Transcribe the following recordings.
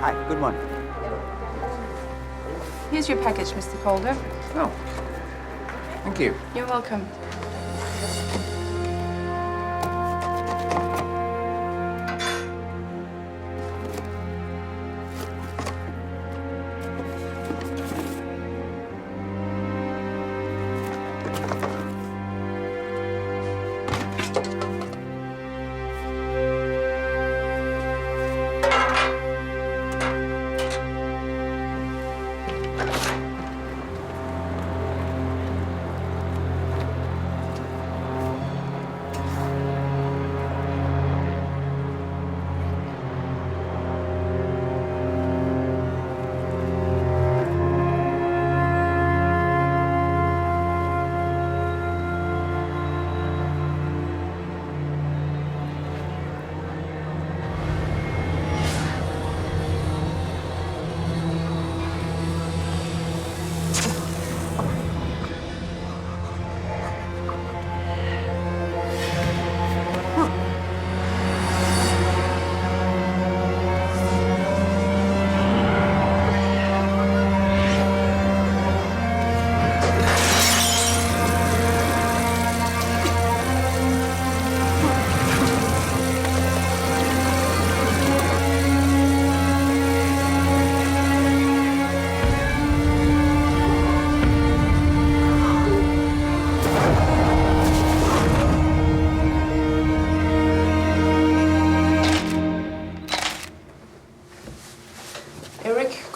Hi, good morning. Here's your package, Mr. Calder. Oh, thank you. You're welcome.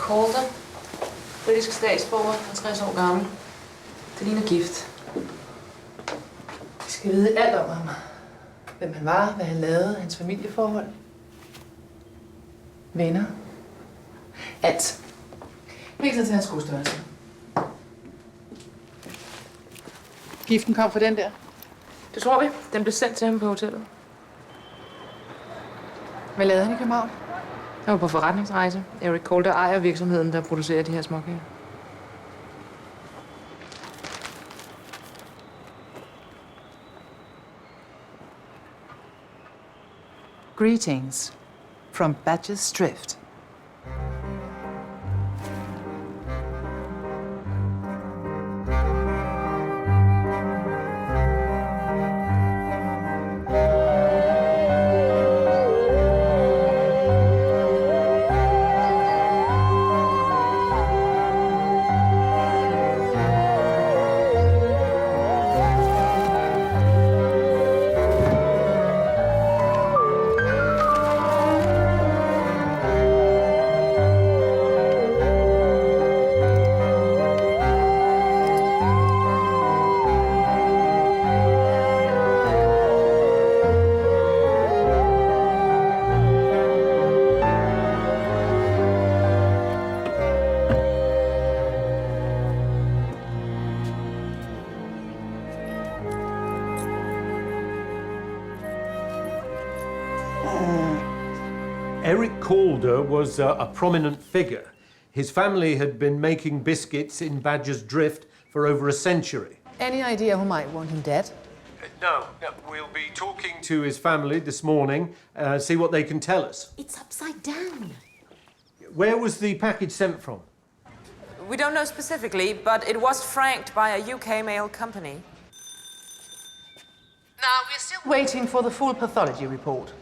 Calder. Britisk statsborger, 50 år gammel. Det ligner gift. Vi skal vide alt om ham. Hvem han var, hvad han lavede, hans familieforhold. Venner. Alt. Prisen til hans skostørrelse. Giften kom fra den der. Det tror vi. Den blev sendt til ham på hotellet. Hvad lavede han i København? Jeg var på forretningsrejse. Erik Calder ejer virksomheden, der producerer de her småkager. Greetings from Badger's Drift. Eric Calder was a prominent figure. His family had been making biscuits in Badger's Drift for over a century. Any idea who might want him dead? No, we'll be talking to his family this morning, see what they can tell us. It's upside down. Where was the package sent from? We don't know specifically, but it was franked by a UK mail company. Now, we're still waiting for the full pathology report.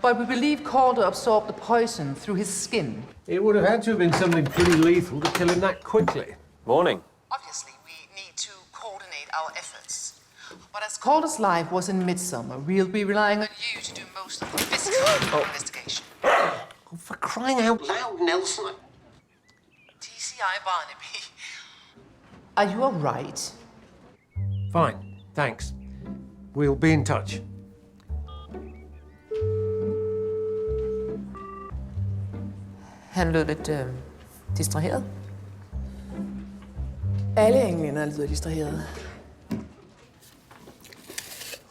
But we believe Calder absorbed the poison through his skin. It would have had to have been something pretty lethal to kill him that quickly. Morning. Obviously, we need to coordinate our efforts. But as Calder's life was in Midsomer, we'll be relying on you to do most of the physical investigation. Oh, for crying out loud, Nelson. TCI Barnaby. Are you all right? Fine, thanks. We'll be in touch. Han lød lidt distraheret. Alle englænder lyder distraheret.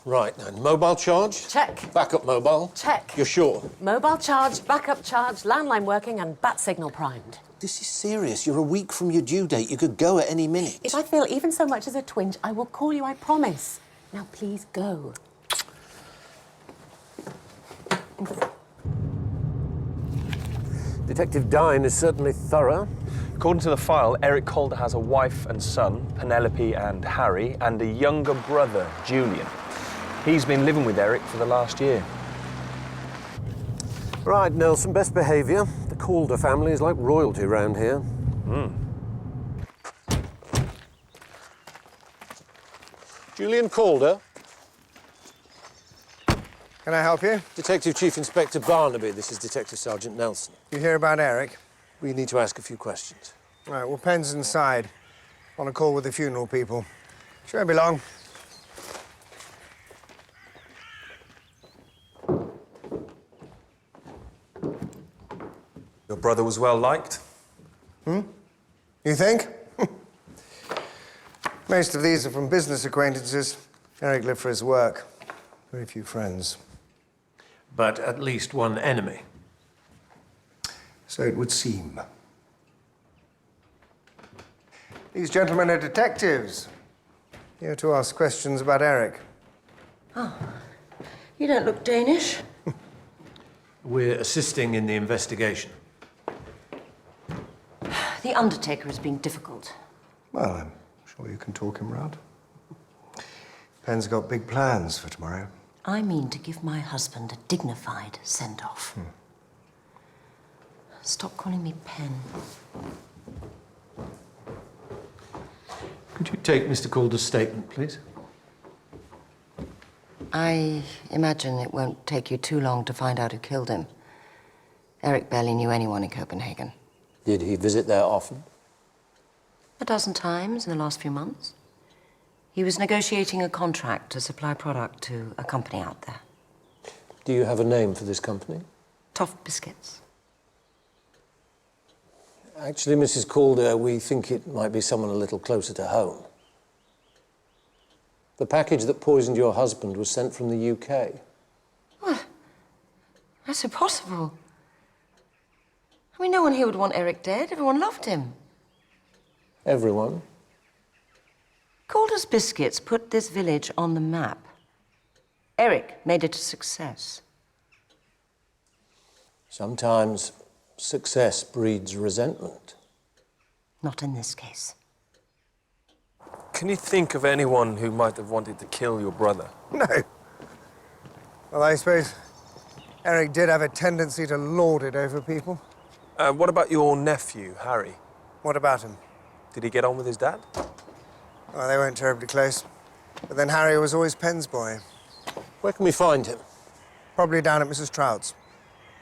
Right, and mobile charge? Check. Backup mobile? Check. You're sure? Mobile charge, backup charge, landline working, and bat signal primed. This is serious. You're a week from your due date. You could go at any minute. If I feel even so much as a twinge, I will call you, I promise. Now, please go. Detective Dine is certainly thorough. According to the file, Eric Calder has a wife and son, Penelope and Harry, and a younger brother, Julian. He's been living with Eric for the last year. Right, Nelson, best behaviour. The Calder family is like royalty round here. Julian Calder. Can I help you? Detective Chief Inspector Barnaby. This is Detective Sergeant Nelson. You hear about Eric? We need to ask a few questions. Right, well, Penn's inside. On a call with the funeral people. She won't be long. Your brother was well liked? You think? Most of these are from business acquaintances. Eric lived for his work. Very few friends. But at least one enemy. So it would seem. These gentlemen are detectives. Here to ask questions about Eric. You don't look Danish. We're assisting in the investigation. The undertaker is being difficult. Well, I'm sure you can talk him round. Penn's got big plans for tomorrow. I mean to give my husband a dignified send-off. Stop calling me Penn. Could you take Mr. Calder's statement, please? I imagine it won't take you too long to find out who killed him. Eric barely knew anyone in Copenhagen. Did he visit there often? A dozen times in the last few months. He was negotiating a contract to supply product to a company out there. Do you have a name for this company? Toft Biscuits. Actually, Mrs. Calder, we think it might be someone a little closer to home. The package that poisoned your husband was sent from the UK. What? That's impossible. I mean, no one here would want Eric dead. Everyone loved him. Everyone? Calder's Biscuits put this village on the map. Eric made it a success. Sometimes success breeds resentment. Not in this case. Can you think of anyone who might have wanted to kill your brother? No. Well, I suppose Eric did have a tendency to lord it over people. What about your nephew, Harry? What about him? Did he get on with his dad? Well, they weren't terribly close. But then Harry was always Penn's boy. Where can we find him? Probably down at Mrs. Trout's.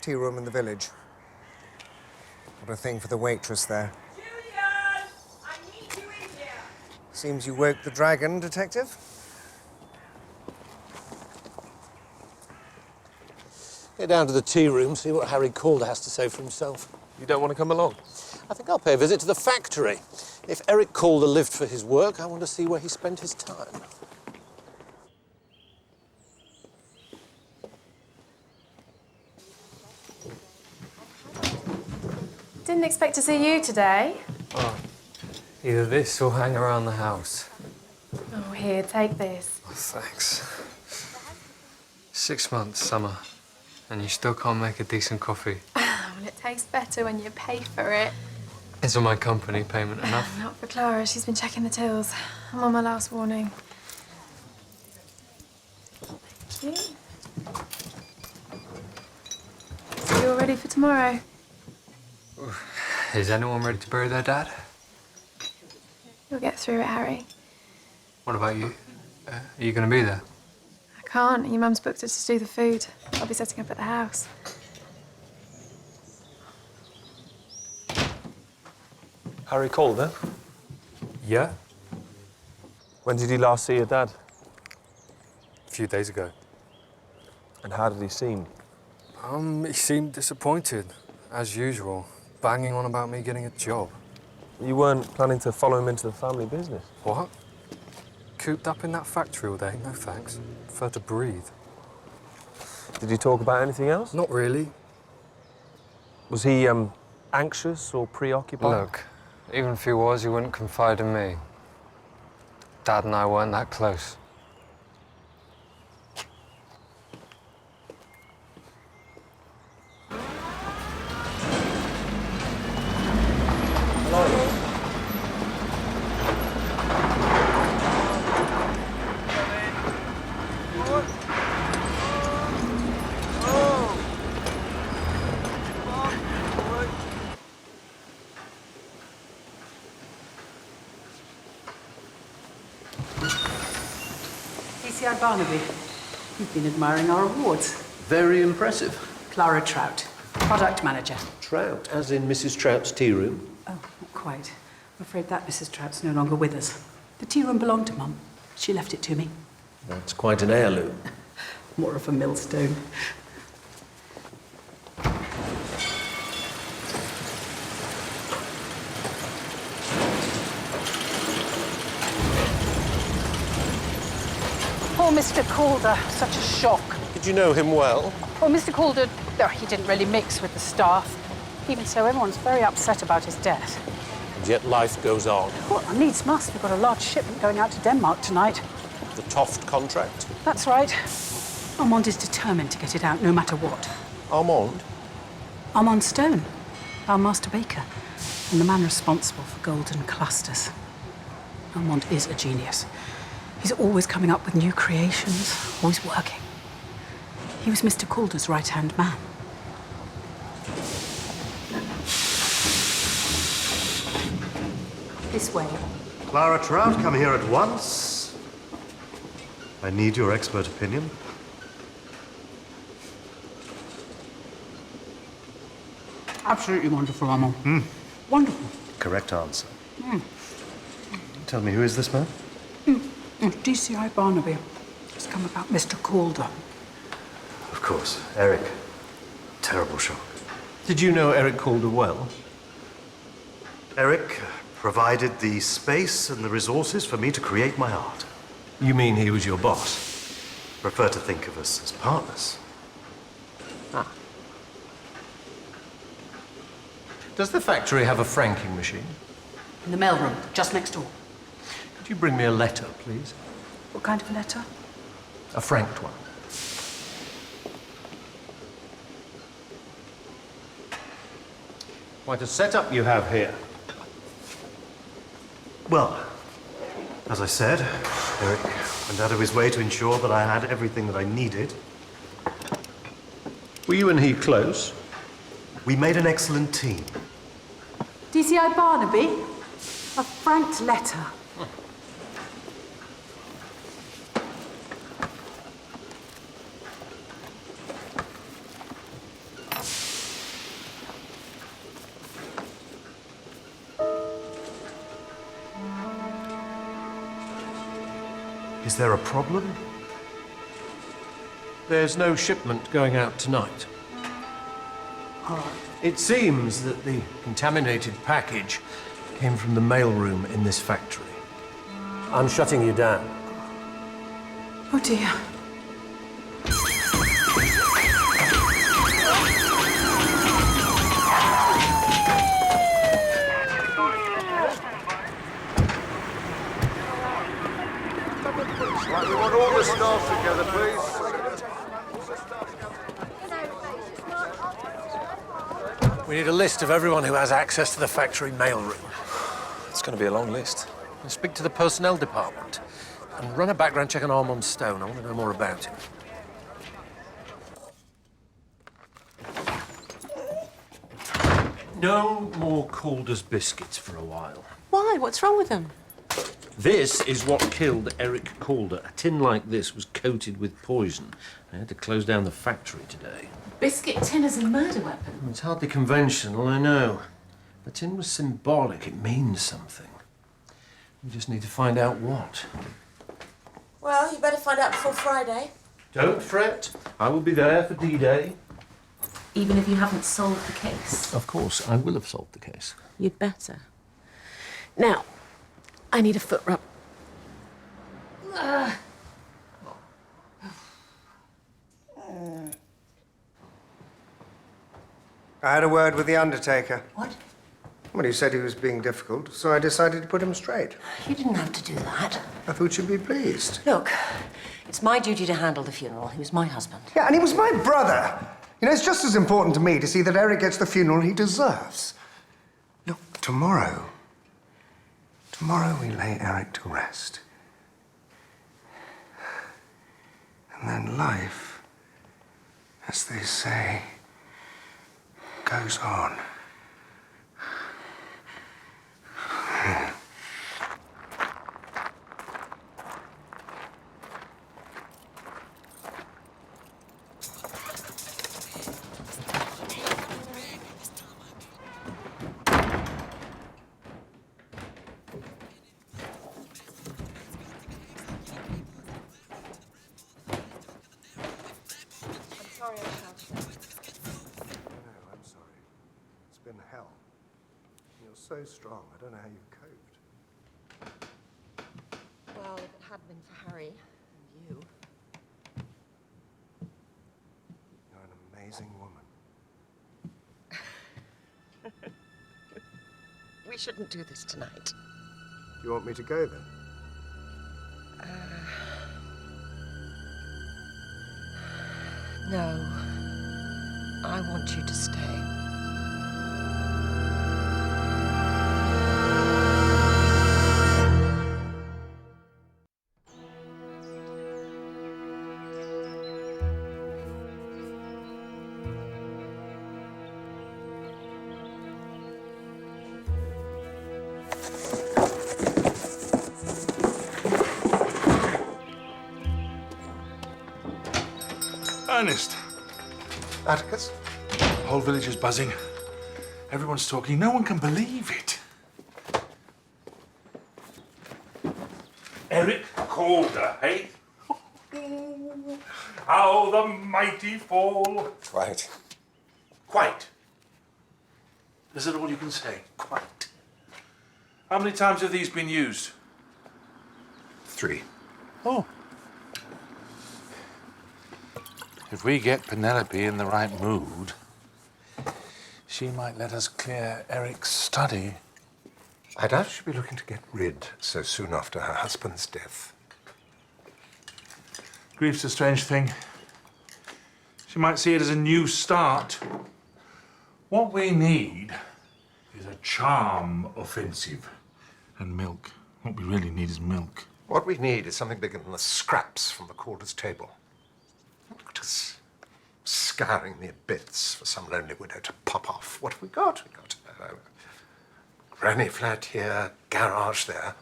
Tea room in the village. What a thing for the waitress there. Julian! I need you in here! Seems you woke the dragon, Detective. Get down to the tea room, see what Harry Calder has to say for himself. You don't want to come along? I think I'll pay a visit to the factory. If Eric Calder lived for his work, I want to see where he spent his time. Didn't expect to see you today. Oh, either this or hang around the house. Oh, here, take this. Oh, thanks. 6 months, summer, and you still can't make a decent coffee. Well, it tastes better when you pay for it. Is all my company payment enough? Not for Clara. She's been checking the tills. I'm on my last warning. Thank you. So you're ready for tomorrow? Is anyone ready to bury their dad? You'll get through it, Harry. What about you? Are you going to be there? I can't. Your mum's booked us to do the food. I'll be setting up at the house. Harry Calder? Yeah? When did you last see your dad? A few days ago. And how did he seem? He seemed disappointed, as usual, banging on about me getting a job. You weren't planning to follow him into the family business? What? Cooped up in that factory all day? No thanks. Prefer to breathe. Did you talk about anything else? Not really. Was he, anxious or preoccupied? Look, even if he was, he wouldn't confide in me. Dad and I weren't that close. DCI Barnaby. You've been admiring our awards. Very impressive. Clara Trout, product manager. Trout, as in Mrs. Trout's tea room? Oh, not quite. I'm afraid that Mrs. Trout's no longer with us. The tea room belonged to Mum. She left it to me. That's quite an heirloom. More of a millstone. Poor Mr. Calder, such a shock. Did you know him well? Well, Mr. Calder, he didn't really mix with the staff. Even so, everyone's very upset about his death. And yet life goes on. Well, needs must. We've got a large shipment going out to Denmark tonight. The Toft contract? That's right. Armand is determined to get it out, no matter what. Armand? Armand Stone, our master baker, and the man responsible for golden clusters. Armand is a genius. He's always coming up with new creations, always working. He was Mr. Calder's right-hand man. This way. Clara Trout, come here at once. I need your expert opinion. Absolutely wonderful, Armand. Wonderful. Correct answer. Tell me, who is this man? DCI Barnaby. It's come about Mr. Calder. Of course, Eric. Terrible shock. Did you know Eric Calder well? Eric provided the space and the resources for me to create my art. You mean he was your boss? Prefer to think of us as partners. Ah. Does the factory have a franking machine? In the mailroom, just next door. Could you bring me a letter, please? What kind of a letter? A franked one. Quite a setup you have here. Well, as I said, Eric went out of his way to ensure that I had everything that I needed. Were you and he close? We made an excellent team. DCI Barnaby? A franked letter. Is there a problem? There's no shipment going out tonight. It seems that the contaminated package came from the mailroom in this factory. I'm shutting you down. Oh dear. Right, we want all the staff together, please. We need a list of everyone who has access to the factory mailroom. It's going to be a long list. And speak to the personnel department and run a background check on Armand Stone. I want to know more about him. No more Calder's biscuits for a while. Why? What's wrong with them? This is what killed Eric Calder. A tin like this was coated with poison. I had to close down the factory today. Biscuit tin as a murder weapon? It's hardly conventional, I know. The tin was symbolic. It means something. We just need to find out what. Well, you better find out before Friday. Don't fret. I will be there for D-Day. Even if you haven't solved the case? Of course, I will have solved the case. You'd better. Now, I need a foot rub. I had a word with the undertaker. What? Well, he said he was being difficult, so I decided to put him straight. You didn't have to do that. I thought you'd be pleased. Look, it's my duty to handle the funeral. He was my husband. Yeah, and he was my brother. You know, it's just as important to me to see that Eric gets the funeral he deserves. Look, tomorrow we lay Eric to rest. And then life, as they say, goes on. been hell. You're so strong, I don't know how you've coped. Well, if it hadn't been for Harry and you. You're an amazing woman. We shouldn't do this tonight. Do you want me to go then? No. I want you to stay. Ernest. Atticus? The whole village is buzzing. Everyone's talking. No one can believe it. Eric Calder, eh? How the mighty fall. Quite. Quite. Is that all you can say? Quite. How many times have these been used? 3. Oh. If we get Penelope in the right mood, she might let us clear Eric's study. I doubt she'll be looking to get rid so soon after her husband's death. Grief's a strange thing. She might see it as a new start. What we need is a charm offensive. And milk. What we really need is milk. What we need is something bigger than the scraps from the Calder's table. Look at us scouring the bits for some lonely widow to pop off. What have we got? We've got a granny flat here, garage there.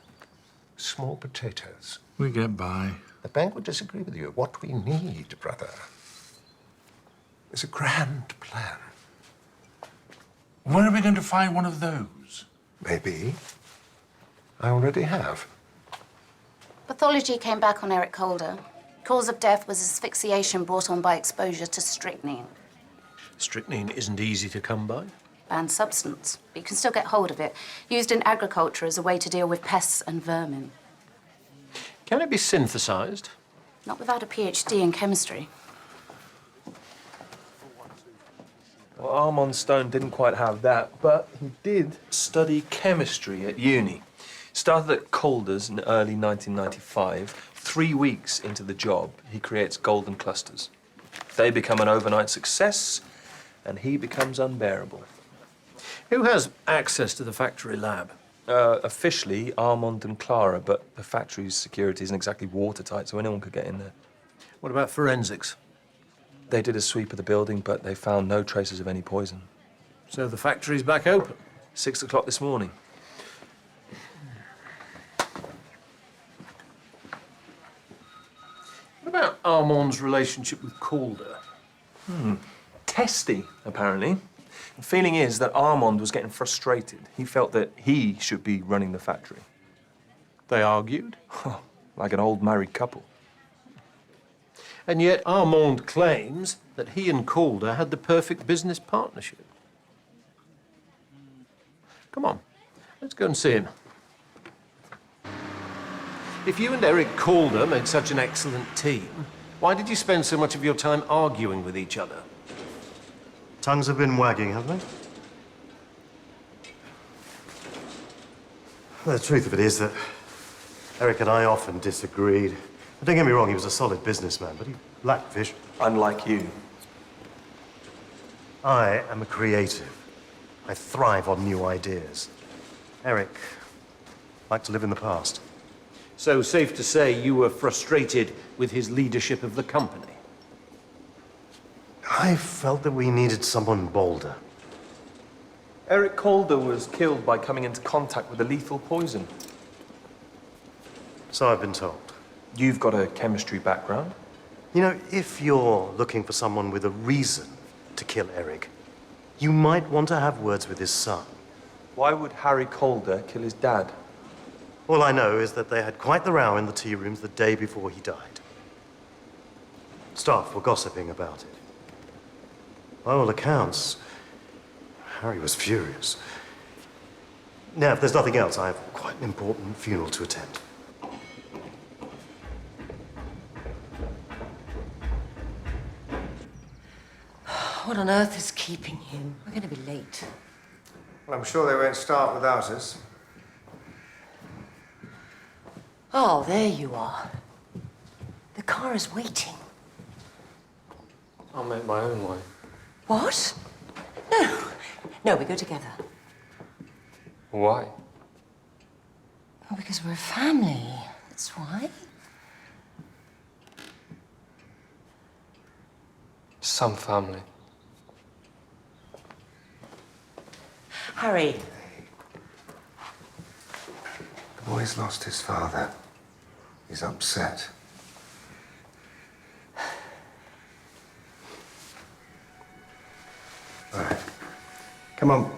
Small potatoes. We get by. The bank would disagree with you. What we need, brother, is a grand plan. Where are we going to find one of those? Maybe. I already have. Pathology came back on Eric Calder. Cause of death was asphyxiation brought on by exposure to strychnine. Strychnine isn't easy to come by. Banned substance, but you can still get hold of it. Used in agriculture as a way to deal with pests and vermin. Can it be synthesized? Not without a PhD in chemistry. Well, Armand Stone didn't quite have that, but he did study chemistry at uni. Started at Calder's in early 1995. 3 weeks into the job, he creates golden clusters. They become an overnight success, and he becomes unbearable. Who has access to the factory lab? Officially, Armand and Clara, but the factory's security isn't exactly watertight, so anyone could get in there. What about forensics? They did a sweep of the building, but they found no traces of any poison. So the factory's back open? 6 o'clock this morning. What about Armand's relationship with Calder? Testy, apparently. The feeling is that Armand was getting frustrated. He felt that he should be running the factory. They argued? Like an old married couple. And yet Armand claims that he and Calder had the perfect business partnership. Come on, let's go and see him. If you and Eric Calder made such an excellent team, why did you spend so much of your time arguing with each other? Tongues have been wagging, haven't they? Well, the truth of it is that Eric and I often disagreed. Don't get me wrong, he was a solid businessman, but he lacked vision. Unlike you. I am a creative. I thrive on new ideas. Eric liked to live in the past. So, safe to say you were frustrated with his leadership of the company? I felt that we needed someone bolder. Eric Calder was killed by coming into contact with a lethal poison. So I've been told. You've got a chemistry background. You know, if you're looking for someone with a reason to kill Eric, you might want to have words with his son. Why would Harry Calder kill his dad? All I know is that they had quite the row in the tea rooms the day before he died. Staff were gossiping about it. By all accounts, Harry was furious. Now, if there's nothing else, I have quite an important funeral to attend. What on earth is keeping you? We're going to be late. Well, I'm sure they won't start without us. Oh, there you are. The car is waiting. I'll make my own way. What? No. No, we go together. Why? Oh, because we're a family. That's why. Some family. Harry. The boy's lost his father. He's upset. All right. Come on.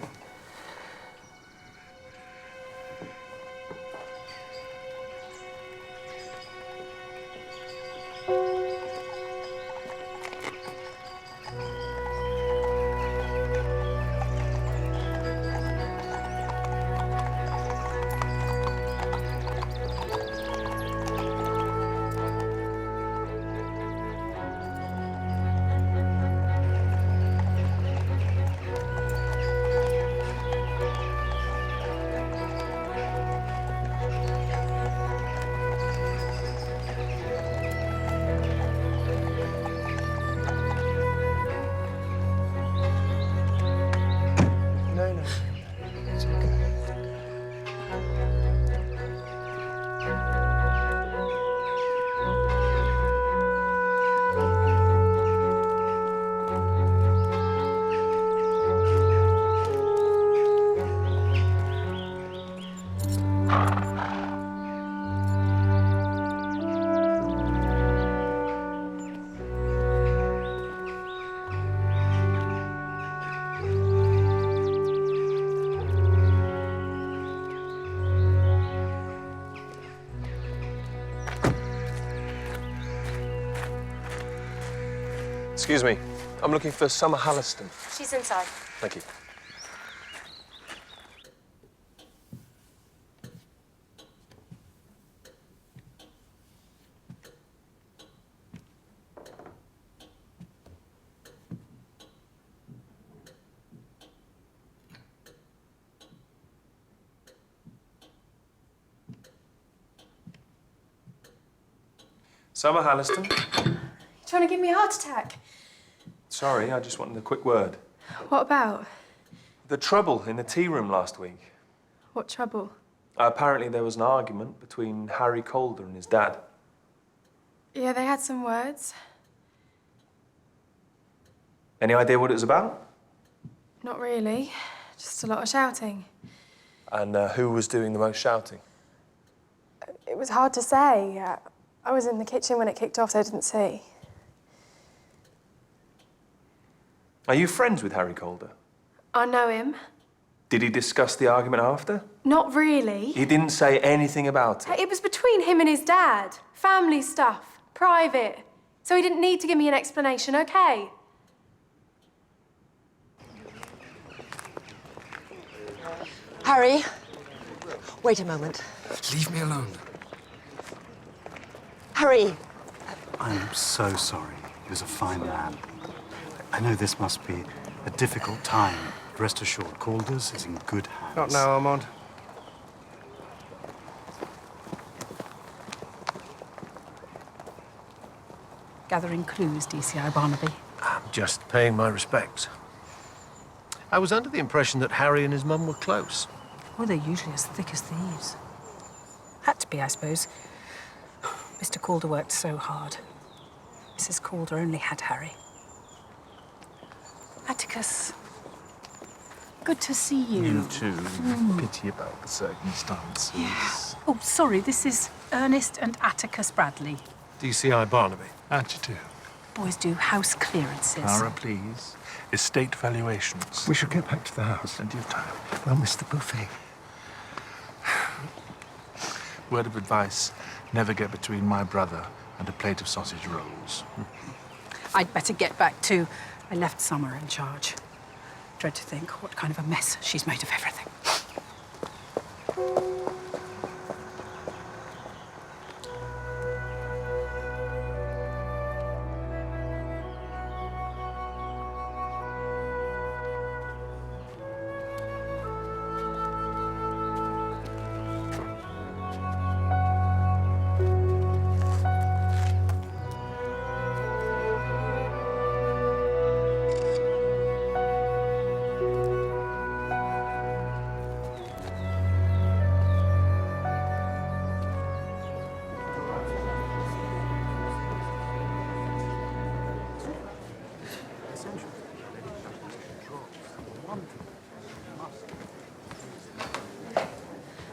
Excuse me. I'm looking for Summer Halliston. She's inside. Thank you. Summer Halliston? You trying to give me a heart attack? Sorry, I just wanted a quick word. What about? The trouble in the tea room last week. What trouble? Apparently there was an argument between Harry Calder and his dad. Yeah, they had some words. Any idea what it was about? Not really. Just a lot of shouting. And who was doing the most shouting? It was hard to say. I was in the kitchen when it kicked off, so I didn't see. Are you friends with Harry Calder? I know him. Did he discuss the argument after? Not really. He didn't say anything about it. It was between him and his dad. Family stuff. Private. So he didn't need to give me an explanation, okay? Harry, wait a moment. Leave me alone. Harry! I'm so sorry. He was a fine man. I know this must be a difficult time. Rest assured, Calder's is in good hands. Not now, Armand. Gathering clues, DCI Barnaby. I'm just paying my respects. I was under the impression that Harry and his mum were close. Oh, they're usually as thick as thieves. Had to be, I suppose. Mr. Calder worked so hard. Mrs. Calder only had Harry. Atticus, good to see you. You too. Pity about the circumstances. Yeah. Oh, sorry, this is Ernest and Atticus Bradley. DCI Barnaby. How'd you do? Boys do house clearances. Clara, please. Estate valuations. We should get back to the house. Plenty of time. We'll miss the buffet. Word of advice, never get between my brother and a plate of sausage rolls. I'd better get back too. I left Summer in charge. dread to think what kind of a mess she's made of everything.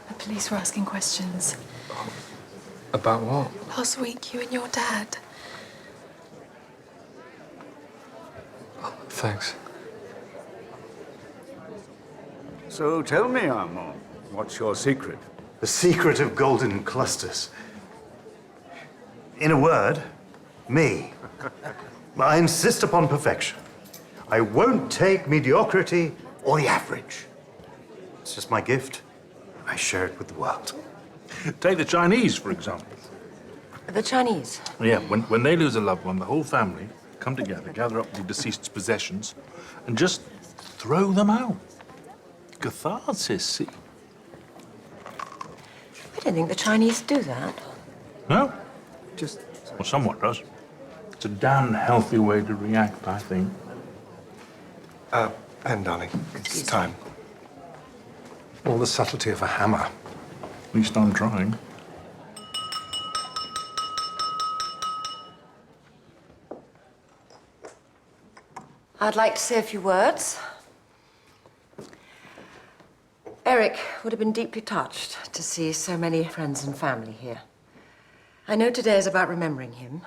The police were asking questions. About what? Last week, you and your dad. Thanks. So tell me, Armand, what's your secret? The secret of golden clusters. In a word, me. I insist upon perfection. I won't take mediocrity or the average. It's just my gift. I share it with the world. Take the Chinese, for example. The Chinese? Yeah, when they lose a loved one, the whole family come together, gather up the deceased's possessions, and just throw them out. Catharsis, see? I don't think the Chinese do that. No? Well, somewhat does. It's a damn healthy way to react, I think. Ben, darling, it's time. All the subtlety of a hammer. At least I'm trying. I'd like to say a few words. Eric would have been deeply touched to see so many friends and family here. I know today is about remembering him,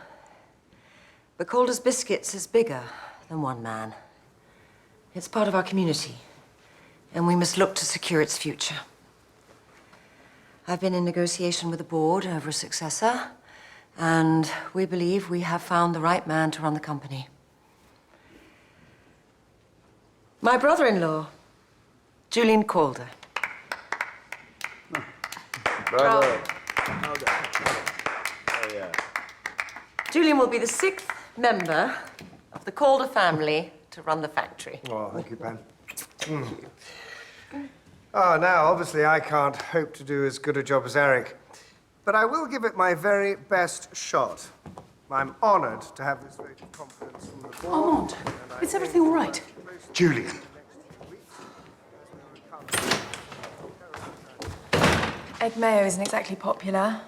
but Calder's Biscuits is bigger than one man. It's part of our community, and we must look to secure its future. I've been in negotiation with the board over a successor, and we believe we have found the right man to run the company. My brother-in-law, Julian Calder. Bravo. Julian will be the 6th member of the Calder family to run the factory. Oh, thank you, Ben. Oh, now, obviously, I can't hope to do as good a job as Eric, but I will give it my very best shot. I'm honoured to have this vote of confidence from the board. Armand, is everything all right? Julian. Egg mayo isn't exactly popular.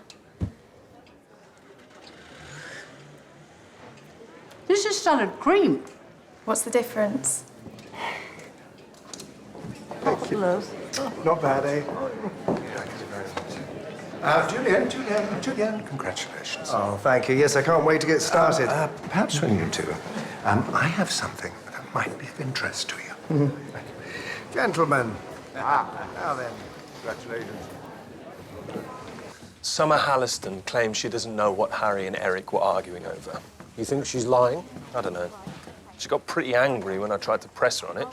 This is salad cream. What's the difference? Hello. Not bad, eh? Julian, congratulations. Oh, thank you. Yes, I can't wait to get started. Perhaps when you two, I have something that might be of interest to you. Gentlemen. Now then. Congratulations. Summer Halliston claims she doesn't know what Harry and Eric were arguing over. You think she's lying? I don't know. She got pretty angry when I tried to press her on it.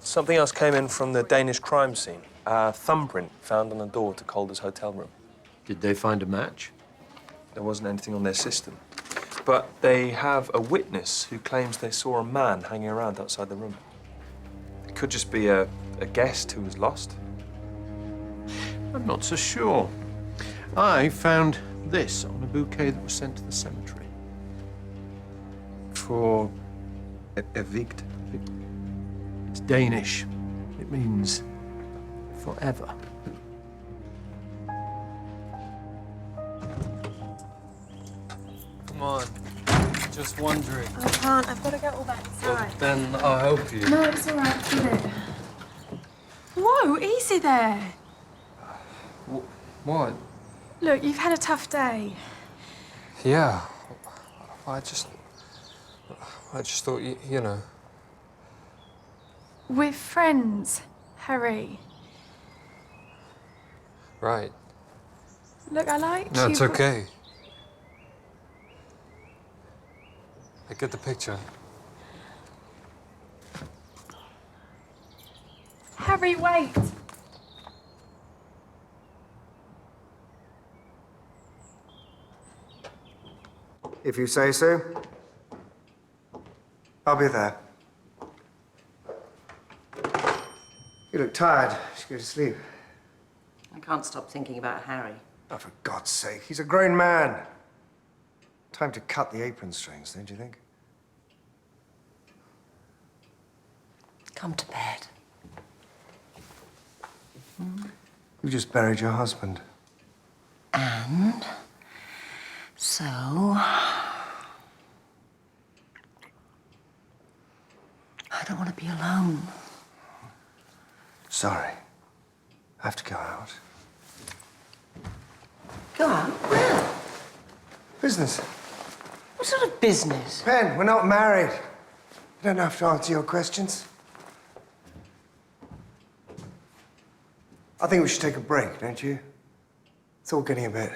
Something else came in from the Danish crime scene. A thumbprint found on the door to Calder's hotel room. Did they find a match? There wasn't anything on their system. But they have a witness who claims they saw a man hanging around outside the room. It could just be a guest who was lost. I'm not so sure. I found this on a bouquet that was sent to the cemetery. For evigt? It's Danish. It means forever. Come on. Just wondering. I can't. I've got to get all that Well, inside. then I'll help you. No, it's all right. Get it. Whoa, easy there. What? Look, you've had a tough day. Yeah. I just thought, you know. We're friends, Harry. Right. Look, I like No, you. it's okay. I get the picture. Harry, wait! If you say so. I'll be there. You look tired. You should go to sleep. I can't stop thinking about Harry. Oh, for God's sake, he's a grown man. Time to cut the apron strings, don't you think? Come to bed. You just buried your husband. And so I don't want to be alone. Sorry. I have to go out. Go out? Where? Business. What sort of business? Pen, we're not married. I don't have to answer your questions. I think we should take a break, don't you? It's all getting a bit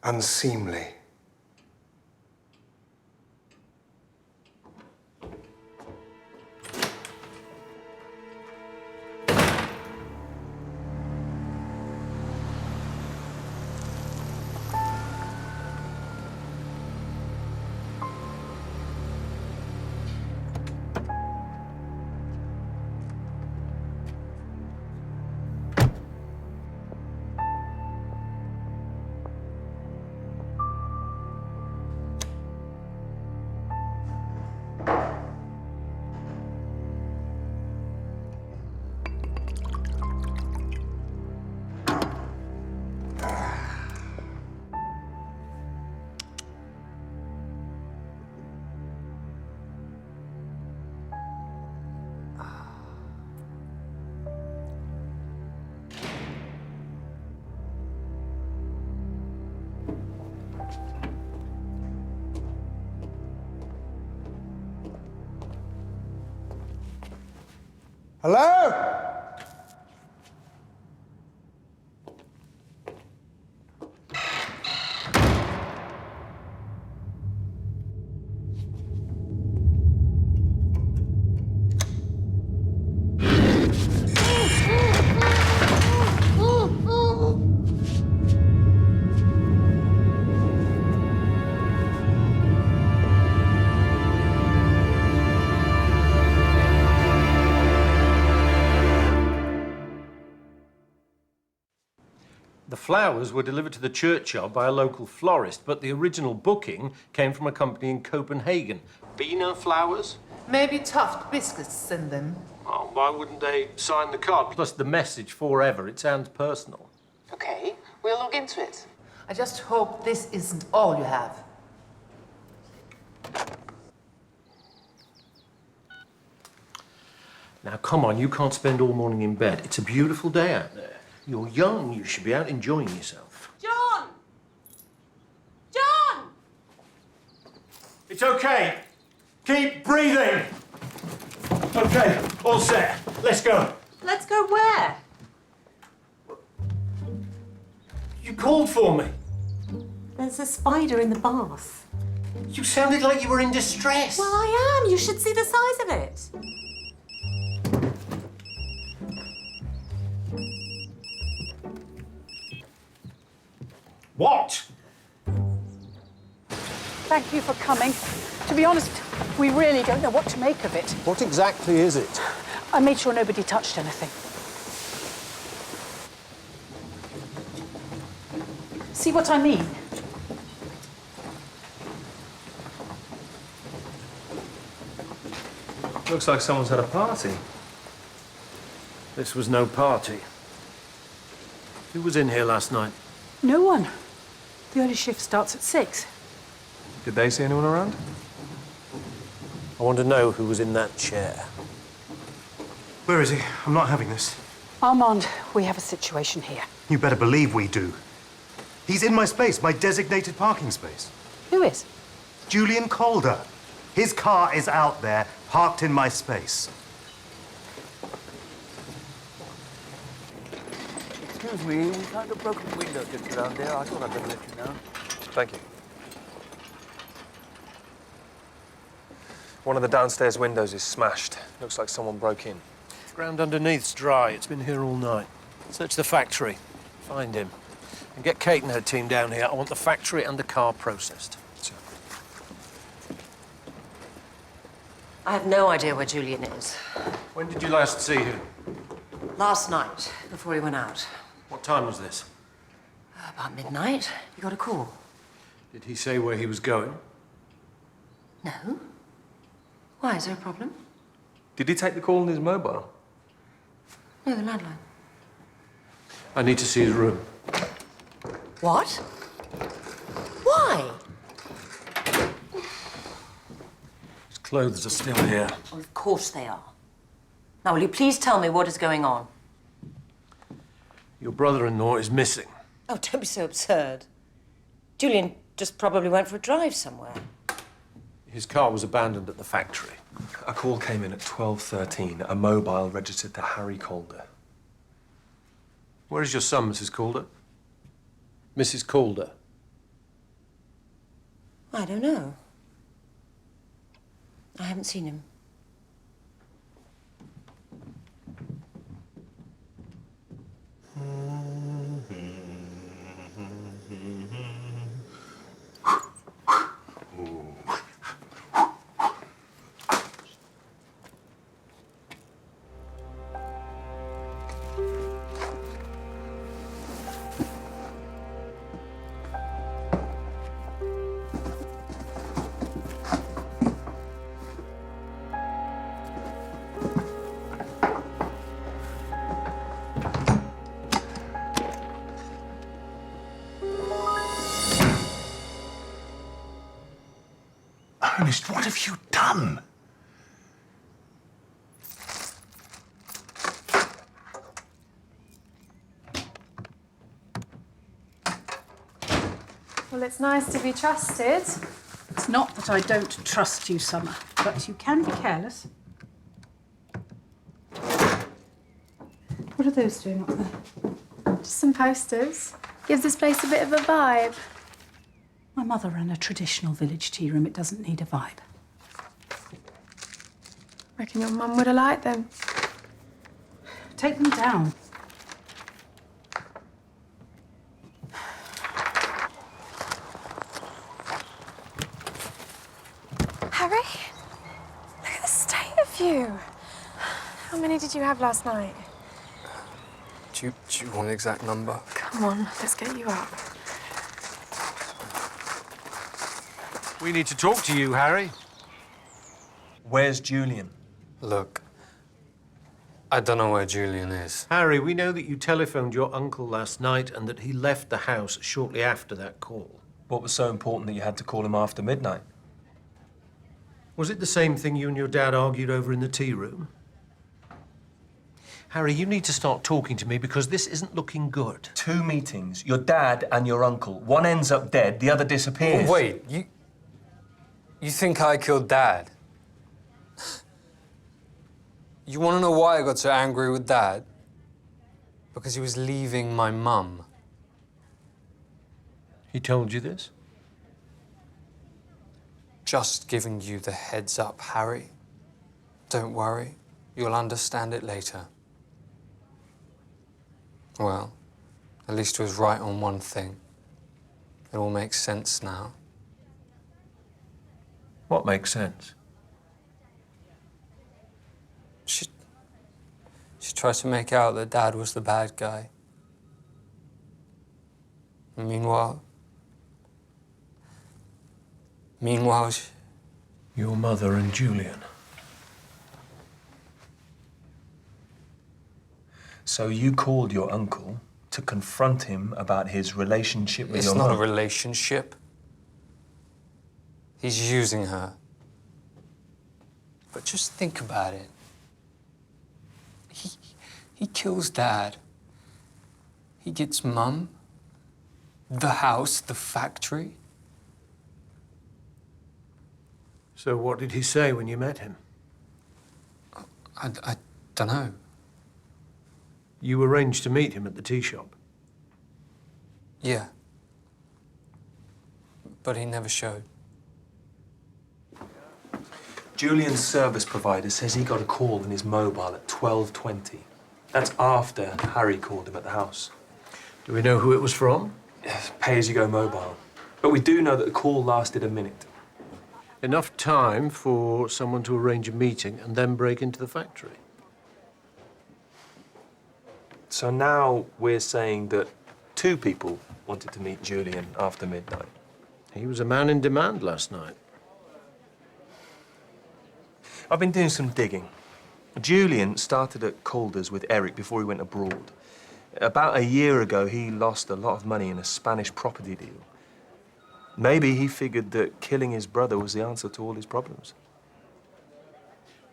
unseemly. Hello? The flowers were delivered to the churchyard by a local florist, but the original booking came from a company in Copenhagen. Bina Flowers? Maybe Tuft Biscuits send them. Oh, why wouldn't they sign the card? Plus the message forever. It sounds personal. Okay, we'll look into it. I just hope this isn't all you have. Now, come on, you can't spend all morning in bed. It's a beautiful day out there. You're young, you should be out enjoying yourself. John! John! It's okay. Keep breathing. Okay, all set. Let's go. Let's go where? You called for me. There's a spider in the bath. You sounded like you were in distress. Well, I am. You should see the size of it. What? Thank you for coming. To be honest, we really don't know what to make of it. What exactly is it? I made sure nobody touched anything. See what I mean? Looks like someone's had a party. This was no party. Who was in here last night? No one. The early shift starts at 6. Did they see anyone around? I want to know who was in that chair. Where is he? I'm not having this. Armand, we have a situation here. You better believe we do. He's in my space, my designated parking space. Who is? Julian Calder. His car is out there, parked in my space. Excuse me, we found a broken window just around there. I thought I'd better let you know. Thank you. One of the downstairs windows is smashed. Looks like someone broke in. Ground underneath's dry. It's been here all night. Search the factory. Find him. And get Kate and her team down here. I want the factory and the car processed. I have no idea where Julian is. When did you last see him? Last night, before he went out. What time was this? About midnight. You got a call. Did he say where he was going? No. Why, is there a problem? Did he take the call on his mobile? No, the landline. I need to see his room. What? Why? His clothes are still here. Oh, of course they are. Now, will you please tell me what is going on? Your brother-in-law is missing. Oh, don't be so absurd. Julian just probably went for a drive somewhere. His car was abandoned at the factory. A call came in at 12:13, a mobile registered to Harry Calder. Where is your son, Mrs. Calder? Mrs. Calder? I don't know. I haven't seen him. Ernest, what have you done? Well, it's nice to be trusted. It's not that I don't trust you, Summer, but you can be careless. What are those doing up there? Just some posters. Gives this place a bit of a vibe. My mother ran a traditional village tea room. It doesn't need a vibe. Reckon your mum would have liked them. Take them down. Harry, look at the state of you. How many did you have last night? Do you want an exact number? Come on, let's get you up. We need to talk to you, Harry. Where's Julian? Look, I don't know where Julian is. Harry, we know that you telephoned your uncle last night and that he left the house shortly after that call. What was so important that you had to call him after midnight? Was it the same thing you and your dad argued over in the tea room? Harry, you need to start talking to me because this isn't looking good. 2 meetings, your dad and your uncle. One ends up dead, the other disappears. Oh, wait, you think I killed Dad? You want to know why I got so angry with Dad? Because he was leaving my mum. He told you this? Just giving you the heads up, Harry. Don't worry, you'll understand it later. Well, at least he was right on one thing. It all makes sense now. What makes sense? She tried to make out that Dad was the bad guy. And meanwhile, Your mother and Julian. So you called your uncle to confront him about his relationship with It's your not mum? a relationship. He's using her. But just think about it. He kills Dad. He gets Mum, the house, the factory. So what did he say when you met him? I don't know. You arranged to meet him at the tea shop? Yeah. But he never showed. Julian's service provider says he got a call on his mobile at 12:20. That's after Harry called him at the house. Do we know who it was from? Yes, pay-as-you-go mobile. But we do know that the call lasted a minute. Enough time for someone to arrange a meeting and then break into the factory. So now we're saying that 2 people wanted to meet Julian after midnight. He was a man in demand last night. I've been doing some digging. Julian started at Calder's with Eric before he went abroad. About a year ago, he lost a lot of money in a Spanish property deal. Maybe he figured that killing his brother was the answer to all his problems.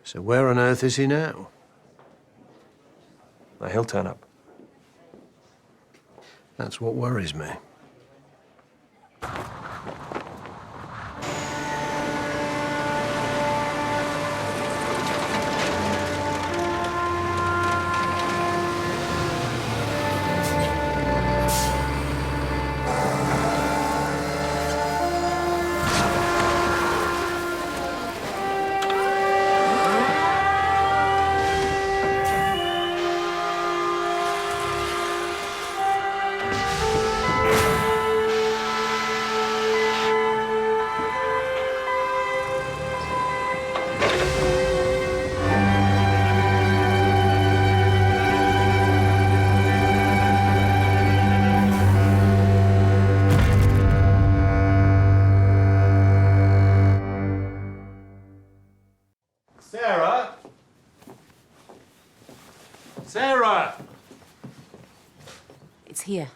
So where on earth is he now? Now, he'll turn up. That's what worries me. Sarah? Sarah! It's here.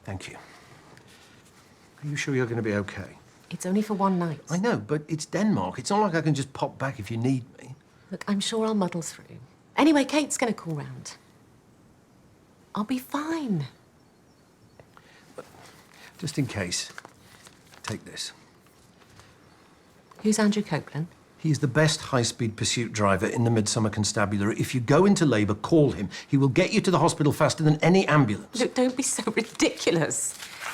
Thank you. Are you sure you're going to be okay? It's only for one night. I know, but it's Denmark. It's not like I can just pop back if you need me. Look, I'm sure I'll muddle through. Anyway, Kate's going to call round. I'll be fine. Just in case, take this. Who's Andrew Copeland? He's the best high-speed pursuit driver in the Midsomer Constabulary. If you go into labour, call him. He will get you to the hospital faster than any ambulance. Look, don't be so ridiculous.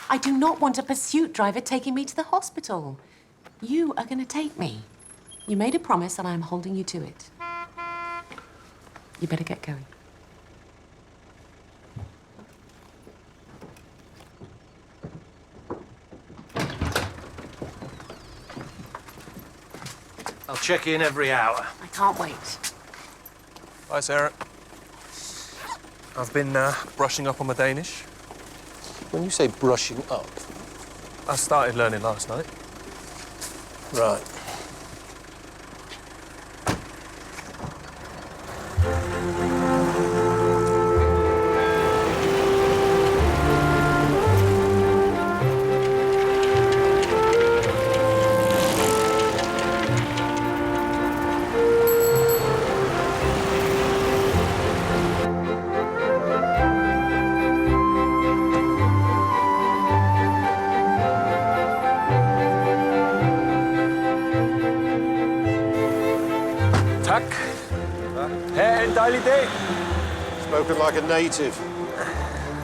I do not want a pursuit driver taking me to the hospital. You are going to take me. You made a promise and I'm holding you to it. You better get going. I'll check in every hour. I can't wait. Hi, Sarah. I've been brushing up on my Danish. When you say brushing up? I started learning last night. Right. Tak. Ha' en dejlig dag. Spoken like a native.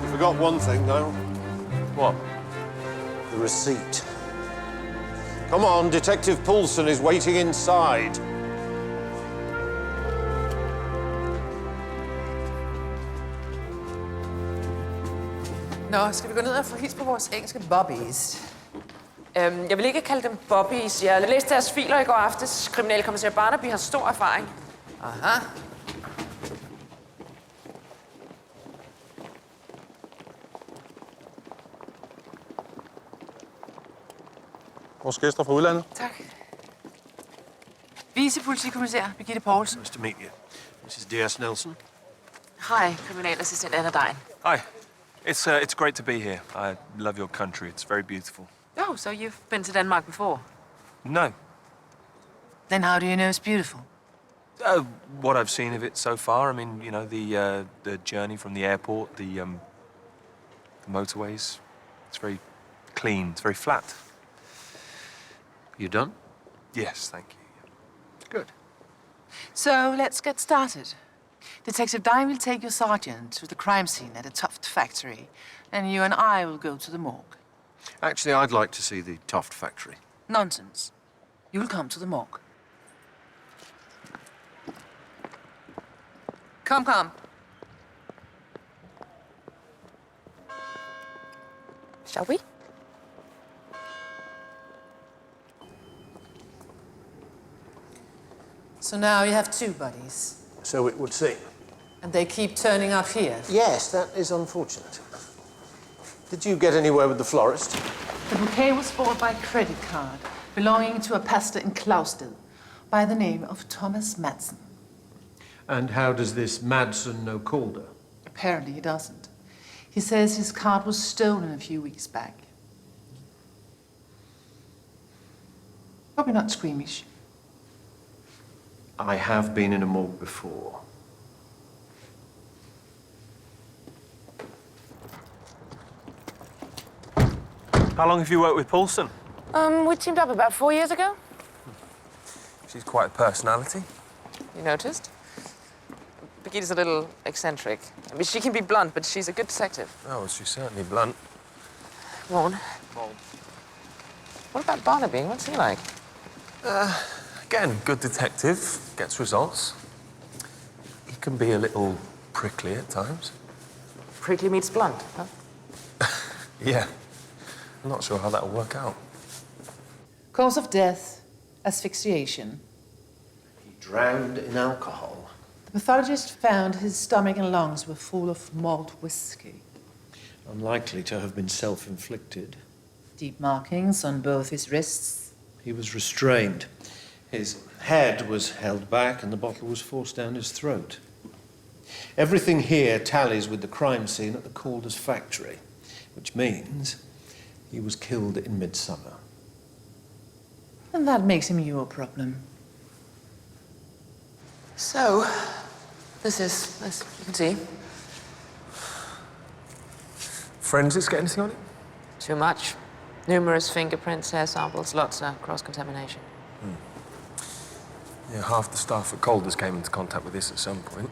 You forgot one thing, though. What? The receipt. Come on, Detective Poulsen is waiting inside. Nå, skal vi gå ned og få hils på vores engelske bobbies? Jeg vil ikke kalde dem bobbies. Jeg læste deres filer i går aftes. Kriminalkommissær Barnaby har stor erfaring. Aha. Vores gæster fra udlandet. Tak. Vicepolitikommissær Birgitte Poulsen. Nice to meet you. Mrs. D.S. Nelson. Hej, kriminalassistent Anna Dein. Hi. It's great to be here. I love your country. It's very beautiful. Oh, so you've been to Denmark before? No. Then how do you know it's beautiful? What I've seen of it so far. I mean, you know, the journey from the airport, the motorways. It's very clean. It's very flat. You done? Yes, thank you. Good. So let's get started. Detective Dine will take your sergeant to the crime scene at the Tuft factory, and you and I will go to the morgue. Actually, I'd like to see the Tuft factory. Nonsense. You will come to the morgue. Come, come. Shall we? So now you have two buddies, So it would seem. and they keep turning up here. Yes, that is unfortunate. Did you get anywhere with the florist? The bouquet was bought by credit card, belonging to a pastor in Klausted, by the name of Thomas Madsen. And how does this Madsen know Calder? Apparently he doesn't. He says his card was stolen a few weeks back. Hope you're not squeamish. I have been in a morgue before. How long have you worked with Paulson? We teamed up about 4 years ago. She's quite a personality. You noticed? Birgitte's a little eccentric. I mean, she can be blunt, but she's a good detective. Oh, well, she's certainly blunt. Won't. What about Barnaby? What's he like? Again, good detective, gets results. He can be a little prickly at times. Prickly meets blunt, huh? Yeah. I'm not sure how that'll work out. Cause of death, asphyxiation. He drowned in alcohol. The pathologist found his stomach and lungs were full of malt whiskey. Unlikely to have been self-inflicted. Deep markings on both his wrists. He was restrained. His head was held back and the bottle was forced down his throat. Everything here tallies with the crime scene at the Calder's factory, which means he was killed in Midsomer. And that makes him your problem. So, this is, as you can see, Forensics get anything on it? too much. Numerous fingerprints, hair samples, lots of cross-contamination. Yeah, half the staff at Calder's came into contact with this at some point.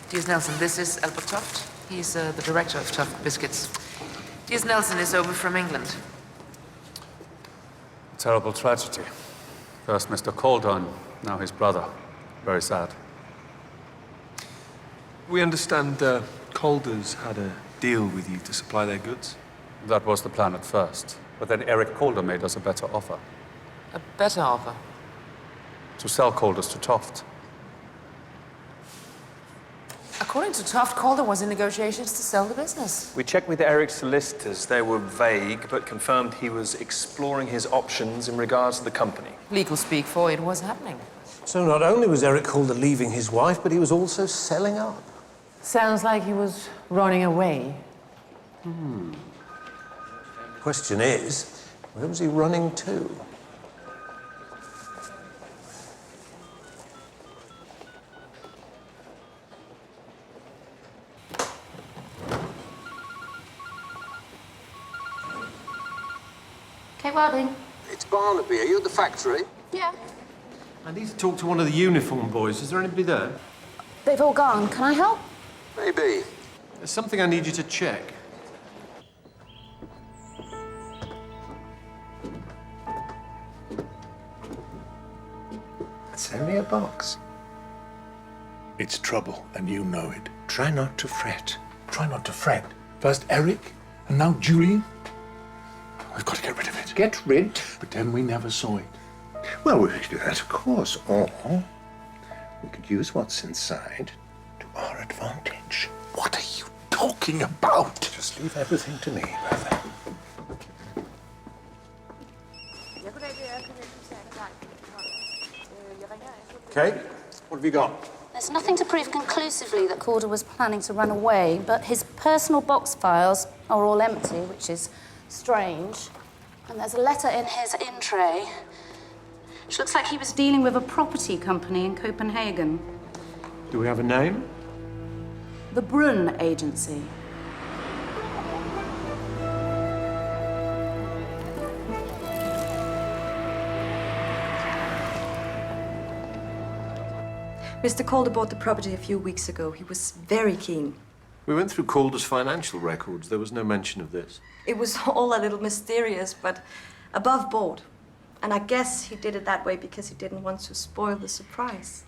Dears Nelson, this is Albert Toft. He's the director of Toft Biscuits. Dears Nelson is over from England. Terrible tragedy. First Mr. Calder, now his brother. Very sad. We understand Calder's had a deal with you to supply their goods. That was the plan at first. But then Eric Calder made us a better offer. A better offer? To sell Calder's to Toft. According to Toft, Calder was in negotiations to sell the business. We checked with Eric's solicitors. They were vague, but confirmed he was exploring his options in regards to the company. Legal speak for it was happening. So not only was Eric Calder leaving his wife, but he was also selling up. Sounds like he was running away. Question is, where was he running to? Okay, Welding. It's Barnaby. Are you at the factory? Yeah. I need to talk to one of the uniform boys. Is there anybody there? They've all gone. Can I help? Maybe. There's something I need you to check. It's only a box. It's trouble, and you know it. Try not to fret. Try not to fret. First Eric, and now Julian. We've got to get rid of it. Get rid? Pretend we never saw it. Well, we could do that, of course. Or we could use what's inside to our advantage. What are you talking about? Just leave everything to me, brother. Okay, what have you got? There's nothing to prove conclusively that Calder was planning to run away, but his personal box files are all empty, which is strange. And there's a letter in his in tray, which looks like he was dealing with a property company in Copenhagen. Do we have a name? The Brunn Agency. Mr. Calder bought the property a few weeks ago. He was very keen. We went through Calder's financial records. There was no mention of this. It was all a little mysterious, but above board. And I guess he did it that way because he didn't want to spoil the surprise.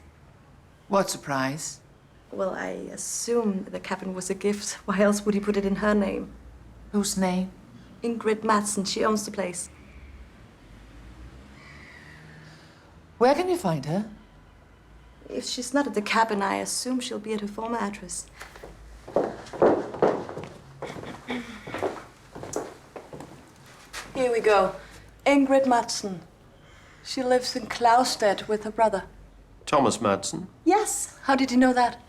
What surprise? Well, I assume the cabin was a gift. Why else would he put it in her name? Whose name? Ingrid Madsen. She owns the place. Where can we find her? If she's not at the cabin, I assume she'll be at her former address. Here we go. Ingrid Madsen. She lives in Klausstedt with her brother. Thomas Madsen? Yes. How did you know that?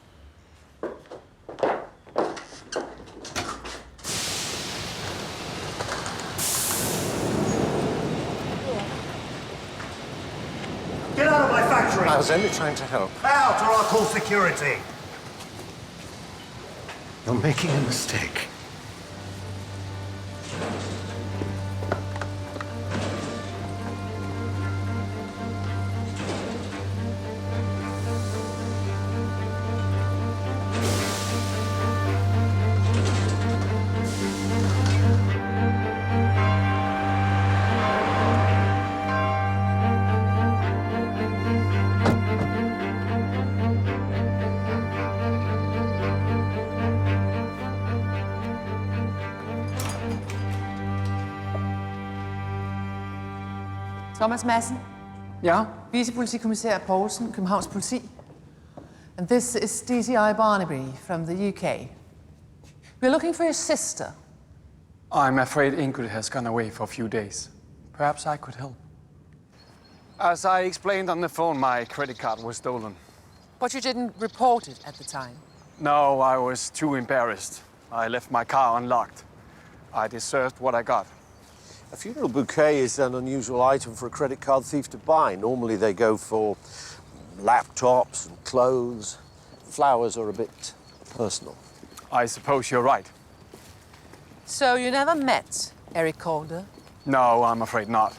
Get out of my factory! I was only trying to help. Out, or I'll call security. You're making a mistake. Thomas Madsen? Ja? Vicepolitikommissær Poulsen, Københavns Politi. And this is DCI Barnaby from the UK. We're looking for your sister. I'm afraid Ingrid has gone away for a few days. Perhaps I could help. As I explained on the phone, my credit card was stolen. But you didn't report it at the time. No, I was too embarrassed. I left my car unlocked. I deserved what I got. A funeral bouquet is an unusual item for a credit card thief to buy. Normally they go for laptops and clothes. Flowers are a bit personal. I suppose you're right. So you never met Eric Calder? No, I'm afraid not.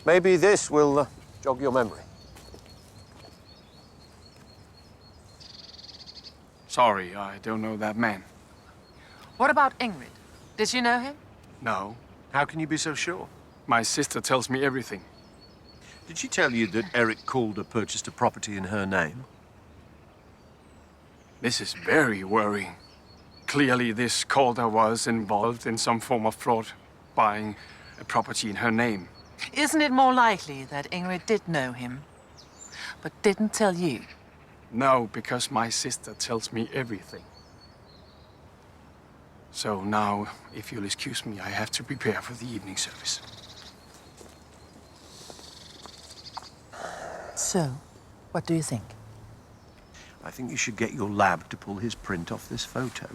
Maybe this will jog your memory. Sorry, I don't know that man. What about Ingrid? Did you know him? No. How can you be so sure? My sister tells me everything. Did she tell you that Eric Calder purchased a property in her name? This is very worrying. Clearly, this Calder was involved in some form of fraud, buying a property in her name. Isn't it more likely that Ingrid did know him, but didn't tell you? No, because my sister tells me everything. So now, if you'll excuse me, I have to prepare for the evening service. So, what do you think? I think you should get your lab to pull his print off this photo.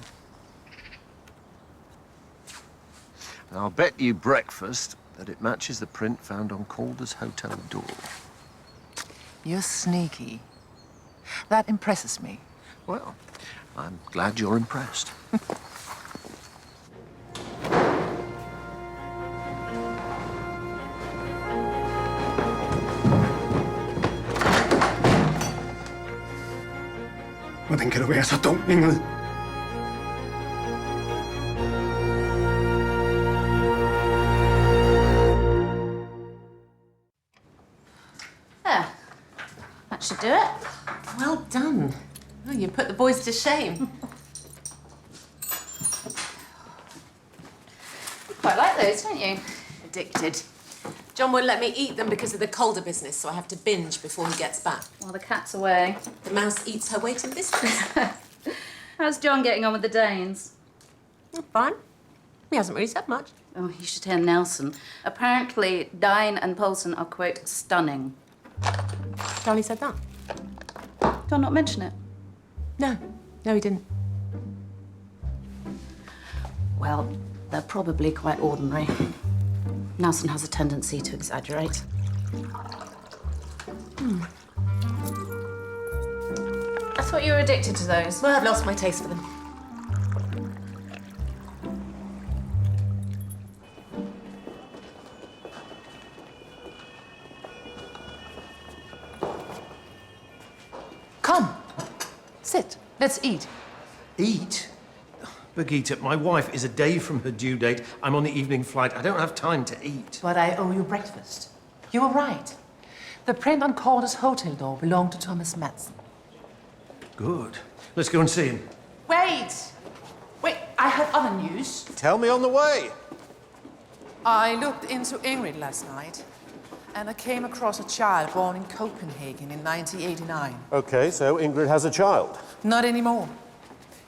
And I'll bet you breakfast that it matches the print found on Calder's hotel door. You're sneaky. That impresses me. Well, I'm glad you're impressed. Hvordan kan du være så dum, Ingrid? There. That should do it. Well done. Oh, you put the boys to shame. You quite like those, don't you? Addicted. John won't let me eat them because of the Calder business, so I have to binge before he gets back. While the cat's away. The mouse eats her weight in biscuits. How's John getting on with the Danes? Fine. He hasn't really said much. Oh, you should hear Nelson. Apparently, Dine and Poulsen are, quote, stunning. Charlie said that? Do I not mention it? No. No, he didn't. Well, they're probably quite ordinary. Nelson has a tendency to exaggerate. I thought you were addicted to those. Well, I've lost my taste for them. Come. Sit. Let's eat. Eat? Birgitte, my wife is a day from her due date. I'm on the evening flight. I don't have time to eat. But I owe you breakfast. You were right. The print on Calder's hotel door belonged to Thomas Madsen. Good. Let's go and see him. Wait! Wait, I have other news. Tell me on the way. I looked into Ingrid last night, and I came across a child born in Copenhagen in 1989. Okay, so Ingrid has a child. Not anymore.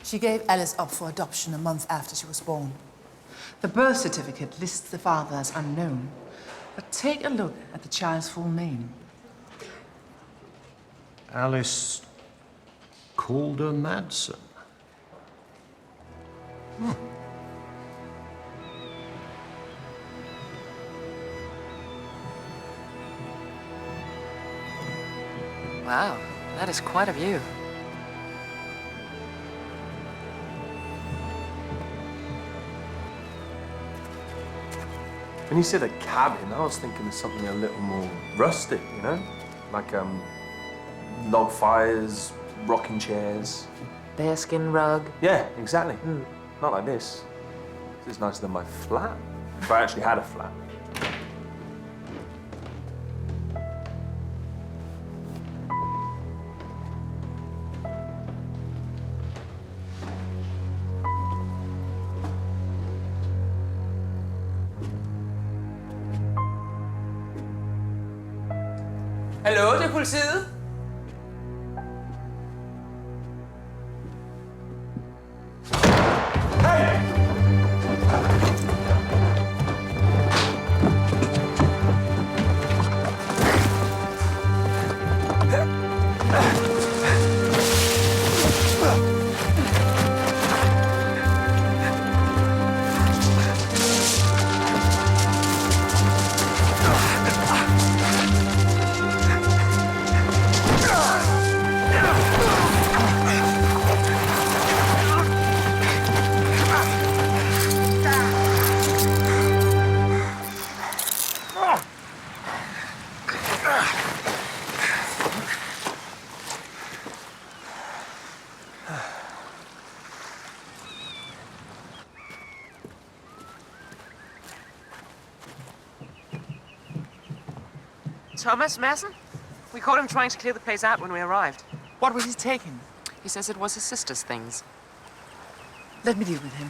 She gave Alice up for adoption a month after she was born. The birth certificate lists the father as unknown, but take a look at the child's full name. Alice Calder Madsen. Wow, that is quite a view. When you said a cabin, I was thinking of something a little more rustic, you know? Like log fires, rocking chairs. Bearskin rug. Yeah, exactly. Not like this. This is nicer than my flat. If I actually had a flat. Hallo, det er politiet. Thomas Madsen? We caught him trying to clear the place out when we arrived. What was he taking? He says it was his sister's things. Let me deal with him.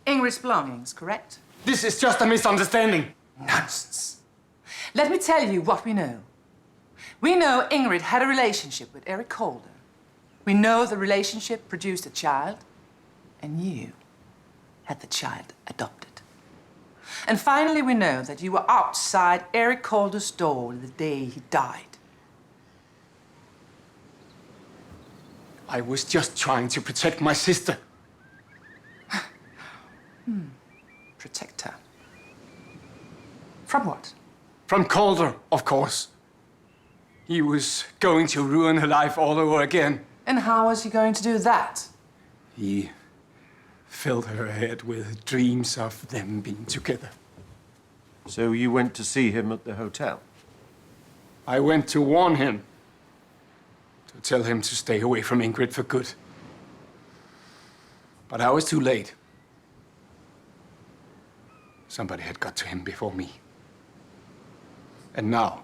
Ingrid's belongings, correct? This is just a misunderstanding. Nonsense. Let me tell you what we know. We know Ingrid had a relationship with Eric Calder. We know the relationship produced a child, and you had the child adopted. And finally, we know that you were outside Eric Calder's door the day he died. I was just trying to protect my sister. Protect her. From what? From Calder, of course. He was going to ruin her life all over again. And how was he going to do that? He filled her head with dreams of them being together. So you went to see him at the hotel? I went to warn him. To tell him to stay away from Ingrid for good. But I was too late. Somebody had got to him before me. And now,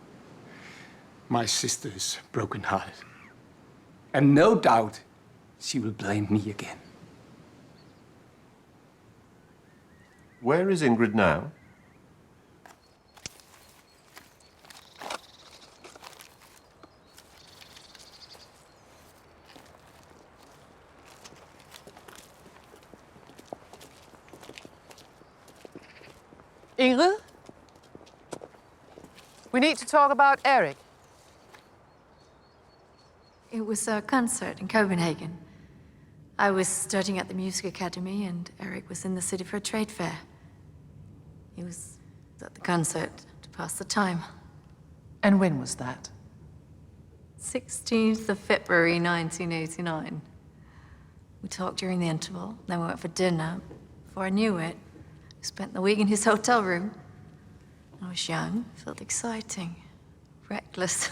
my sister is broken-hearted. And no doubt, she will blame me again. Where is Ingrid now? Ingrid? We need to talk about Eric. It was a concert in Copenhagen. I was studying at the music academy, and Eric was in the city for a trade fair. He was at the concert to pass the time. And when was that? 16th of February, 1989. We talked during the interval, then we went for dinner. Before I knew it, I spent the week in his hotel room. I was young, felt exciting, reckless.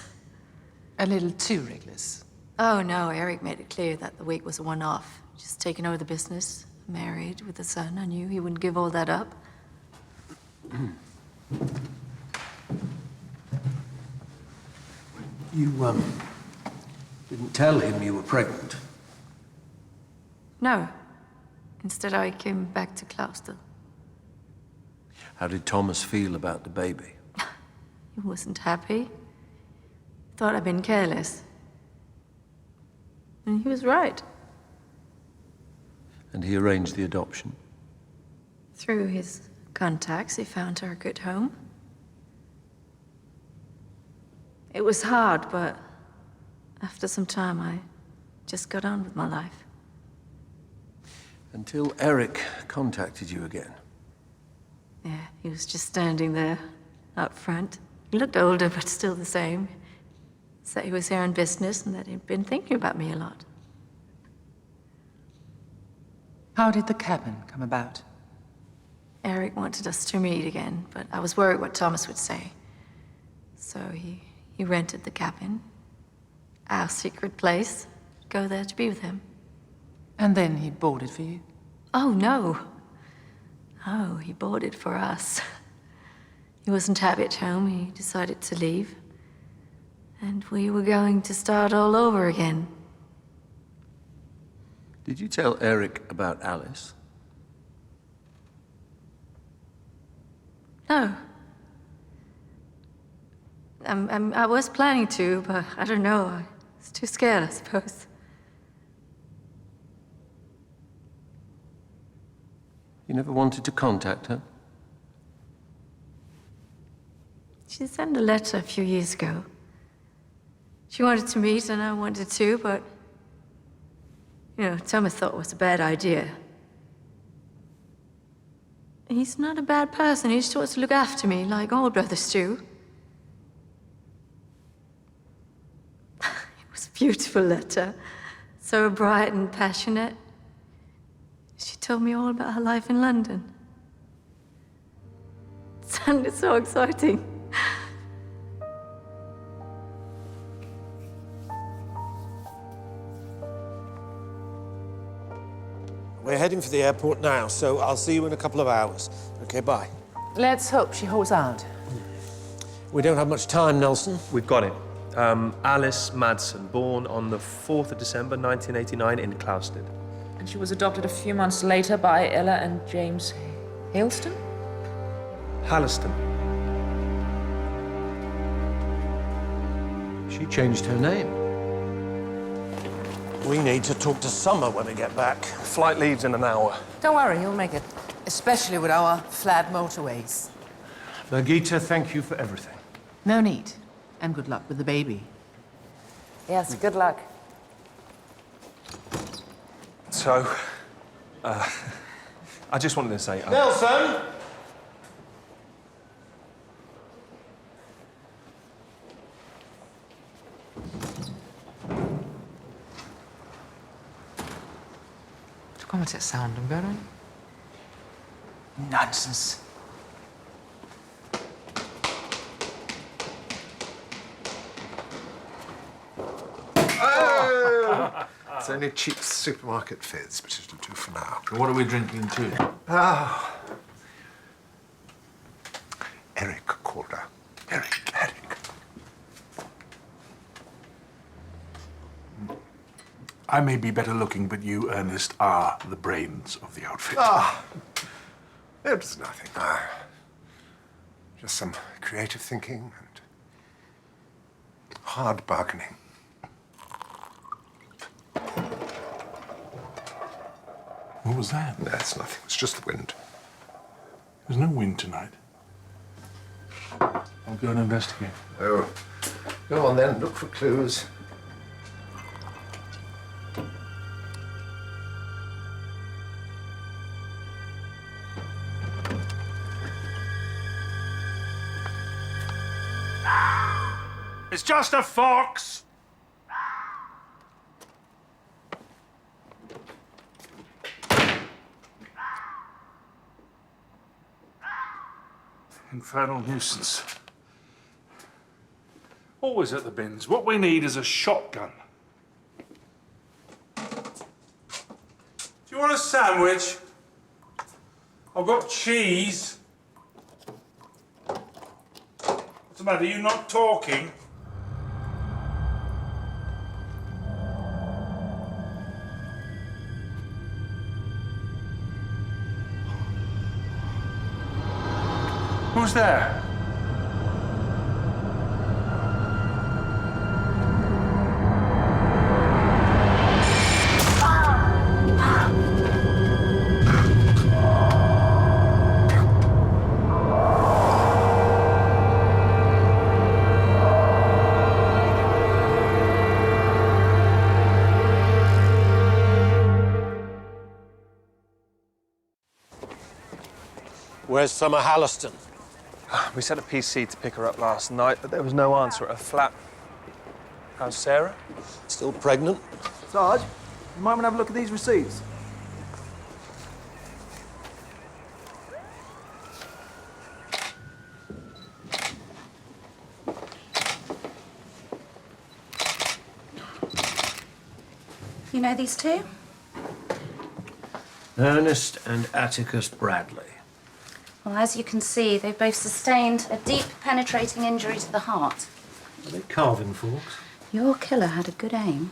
A little too reckless. Oh no, Eric made it clear that the week was a one-off. Just taking over the business, married with a son. I knew he wouldn't give all that up. You, didn't tell him you were pregnant. No. Instead, I came back to Gloucester. How did Thomas feel about the baby? He wasn't happy. Thought I'd been careless. And he was right. And he arranged the adoption? Through his contacts, he found her a good home. It was hard, but after some time, I just got on with my life. Until Eric contacted you again. Yeah, he was just standing there, up front. He looked older, but still the same. Said he was here on business and that he'd been thinking about me a lot. How did the cabin come about? Eric wanted us to meet again, but I was worried what Thomas would say. So he rented the cabin, our secret place, go there to be with him. And then he bought it for you? Oh, no. Oh, he bought it for us. He wasn't happy at home. He decided to leave. And we were going to start all over again. Did you tell Eric about Alice? No. I was planning to, but I don't know. I was too scared, I suppose. You never wanted to contact her? She sent a letter a few years ago. She wanted to meet, and I wanted to, but... You know, Thomas thought it was a bad idea. He's not a bad person. He just wants to look after me, like all brothers do. It was a beautiful letter. So bright and passionate. She told me all about her life in London. It sounded so exciting. We're heading for the airport now, so I'll see you in a couple of hours. Okay, bye. Let's hope she holds out. We don't have much time, Nelson. We've got it. Alice Madsen, born on the 4th of December, 1989 in Clousted. And she was adopted a few months later by Ella and James Haleston? Halliston. She changed her name. We need to talk to Summer when we get back. Flight leaves in an hour. Don't worry, you'll make it. Especially with our flat motorways. Birgitta, thank you for everything. No need. And good luck with the baby. Yes, good luck. So, I just wanted to say... Nelson! Du kommer til at savne dem, gør du ikke? Nonsense. It's only cheap supermarket fizz, but it'll do for now. What are we drinking too? Eric called her. Eric. I may be better looking, but you, Ernest, are the brains of the outfit. It was nothing. Just some creative thinking and hard bargaining. What was that? That's nothing. It's just the wind. There's no wind tonight. I'll go and investigate. Oh, go on then. Look for clues. It's just a fox! Infernal nuisance. Always at the bins. What we need is a shotgun. Do you want a sandwich? I've got cheese. What's the matter? Are you not talking? Who's there? Where's Summer Halliston? We sent a PC to pick her up last night, but there was no answer at her flat. How's Sarah? Still pregnant? Sarge, you might want to have a look at these receipts. You know these two? Ernest and Atticus Bradley. Well, as you can see, they've both sustained a deep, penetrating injury to the heart. Are they carving forks? Your killer had a good aim.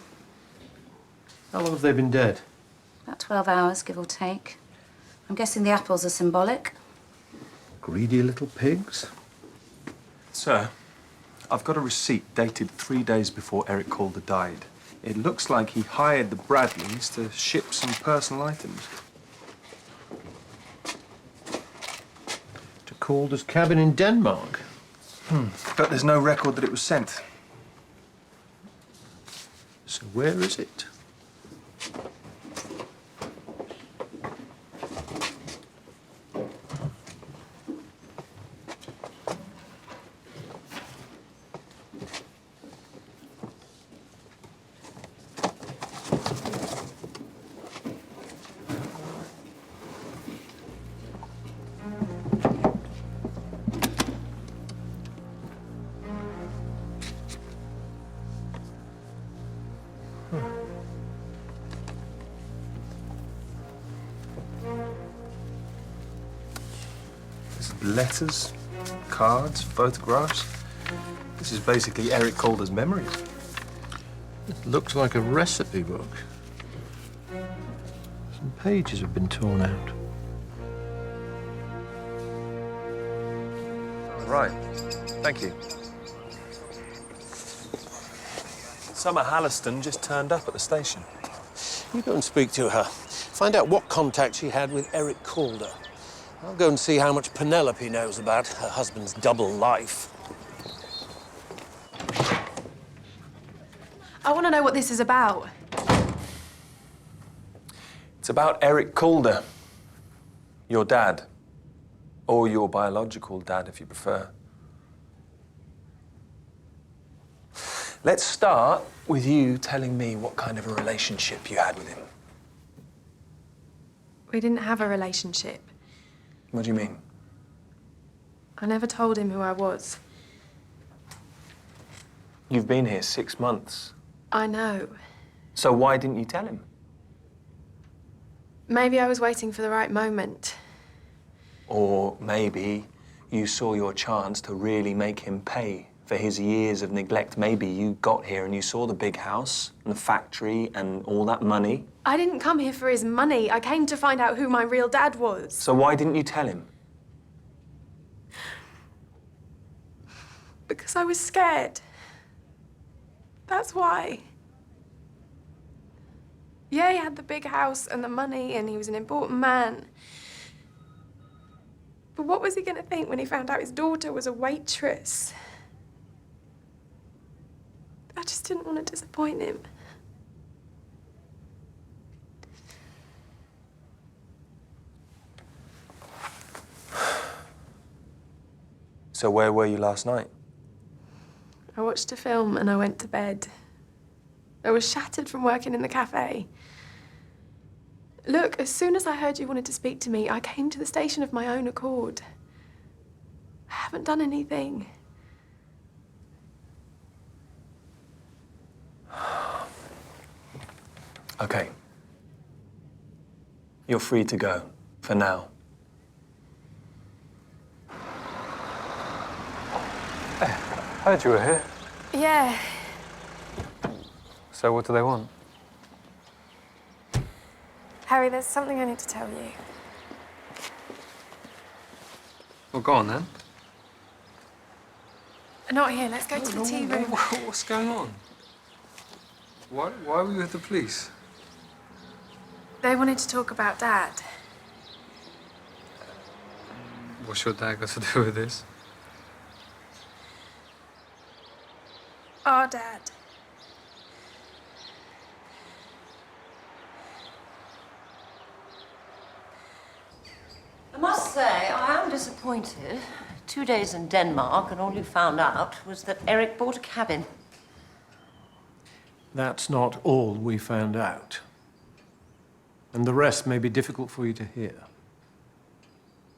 How long have they been dead? About 12 hours, give or take. I'm guessing the apples are symbolic. Greedy little pigs. Sir, I've got a receipt dated 3 days before Eric Calder died. It looks like he hired the Bradleys to ship some personal items. To Calder's cabin in Denmark. But there's no record that it was sent. So where is it? Letters, cards, photographs. This is basically Eric Calder's memories. It looks like a recipe book. Some pages have been torn out. Right. Thank you. Summer Halliston just turned up at the station. You go and speak to her. Find out what contact she had with Eric Calder. I'll go and see how much Penelope knows about her husband's double life. I want to know what this is about. It's about Eric Calder, your dad, or your biological dad, if you prefer. Let's start with you telling me what kind of a relationship you had with him. We didn't have a relationship. What do you mean? I never told him who I was. You've been here 6 months. I know. So why didn't you tell him? Maybe I was waiting for the right moment. Or maybe you saw your chance to really make him pay for his years of neglect. Maybe you got here and you saw the big house and the factory and all that money. I didn't come here for his money. I came to find out who my real dad was. So why didn't you tell him? Because I was scared. That's why. Yeah, he had the big house and the money and he was an important man. But what was he going to think when he found out his daughter was a waitress? I just didn't want to disappoint him. So where were you last night? I watched a film and I went to bed. I was shattered from working in the cafe. Look, as soon as I heard you wanted to speak to me, I came to the station of my own accord. I haven't done anything. Okay. You're free to go, for now. Heard you were here. Yeah. So what do they want? Harry, there's something I need to tell you. Well, go on then. Not here. Let's go to the tea room. What's going on? Why were you with the police? They wanted to talk about Dad. What's your dad got to do with this? Our Dad. I must say, I am disappointed. 2 days in Denmark, and all you found out was that Eric bought a cabin. That's not all we found out. And the rest may be difficult for you to hear.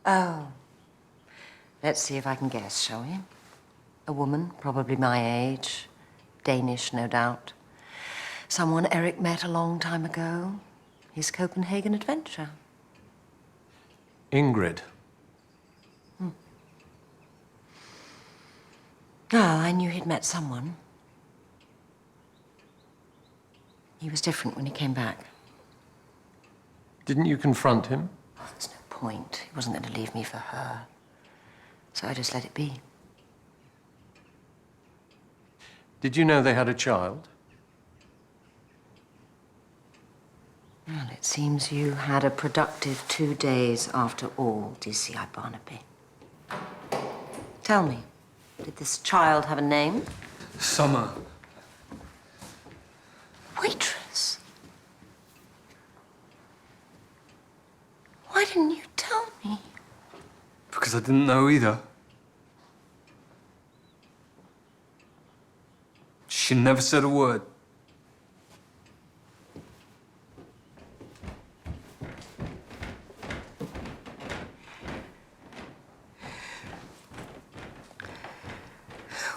Oh. Let's see if I can guess, shall we? A woman, probably my age. Danish, no doubt. Someone Eric met a long time ago. His Copenhagen adventure. Ingrid. Oh, I knew he'd met someone. He was different when he came back. Didn't you confront him? Oh, there's no point. He wasn't going to leave me for her. So I just let it be. Did you know they had a child? Well, it seems you had a productive 2 days after all, DCI Barnaby. Tell me, did this child have a name? Summer. Waitress? Why didn't you tell me? Because I didn't know either. She never said a word.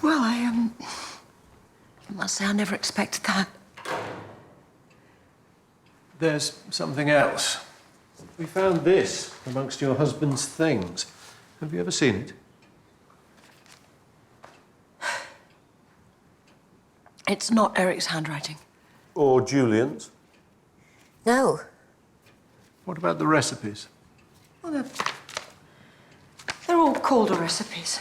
Well, I must say I never expected that. There's something else. We found this amongst your husband's things. Have you ever seen it? It's not Eric's handwriting. Or Julian's? No. What about the recipes? Well, they're all Calder recipes.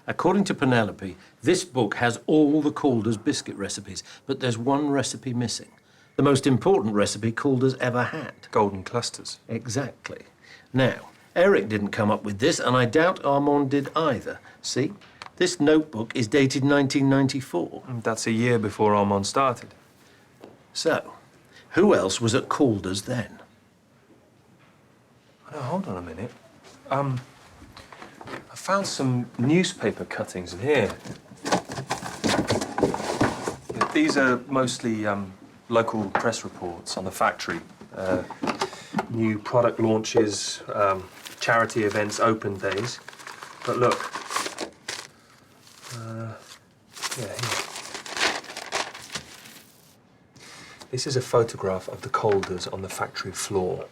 According to Penelope, this book has all the Calder's biscuit recipes, but there's one recipe missing. The most important recipe Calder's ever had. Golden clusters. Exactly. Now, Eric didn't come up with this, and I doubt Armand did either. See? This notebook is dated 1994. That's a year before Armand started. So, who else was at Calder's then? Oh, hold on a minute. I found some newspaper cuttings in here. These are mostly local press reports on the factory. New product launches, charity events, open days. But look. Yeah, here. This is a photograph of the Calders on the factory floor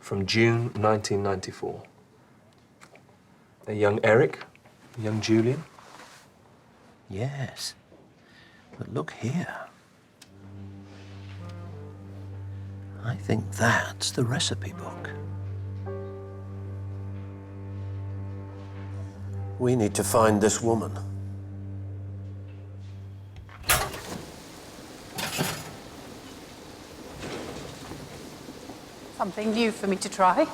from June 1994. A young Eric, a young Julian. Yes. But look here. I think that's the recipe book. We need to find this woman. Something new for me to try.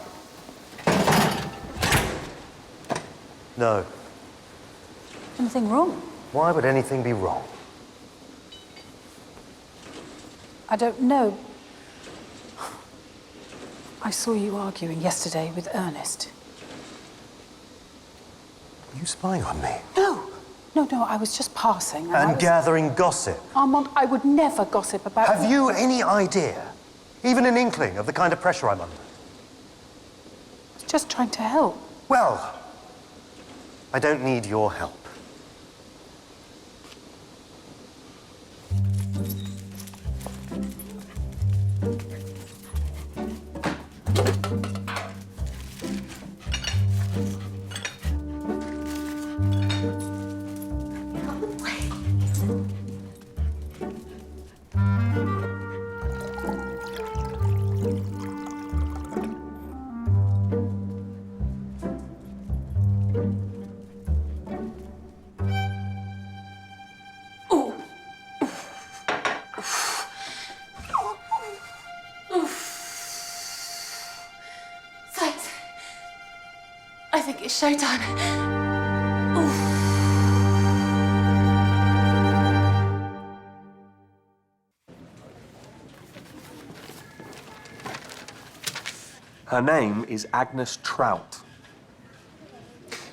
No. Anything wrong? Why would anything be wrong? I don't know. I saw you arguing yesterday with Ernest. Are you spying on me? No, No, I was just passing. And gathering gossip. Armand, I would never gossip about... Have you any idea, even an inkling of the kind of pressure I'm under? I was just trying to help. Well, I don't need your help. Thanks. I think it's showtime. Her name is Agnes Trout.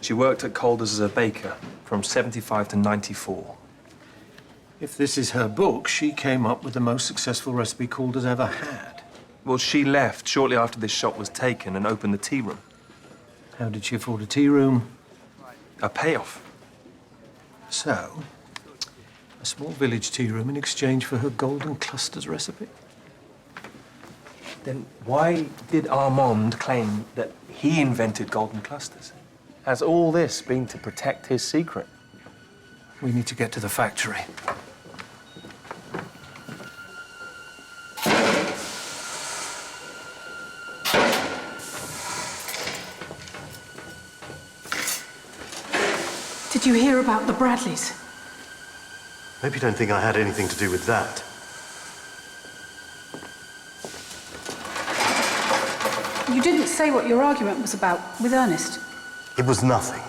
She worked at Calder's as a baker from 75 to 94. If this is her book, she came up with the most successful recipe Calder's ever had. Well, she left shortly after this shop was taken and opened the tea room. How did she afford a tea room? A payoff. So, a small village tea room in exchange for her golden clusters recipe? Then why did Armand claim that he invented golden clusters? Has all this been to protect his secret? We need to get to the factory. Did you hear about the Bradleys? Hope you don't think I had anything to do with that. You didn't say what your argument was about with Ernest. It was nothing.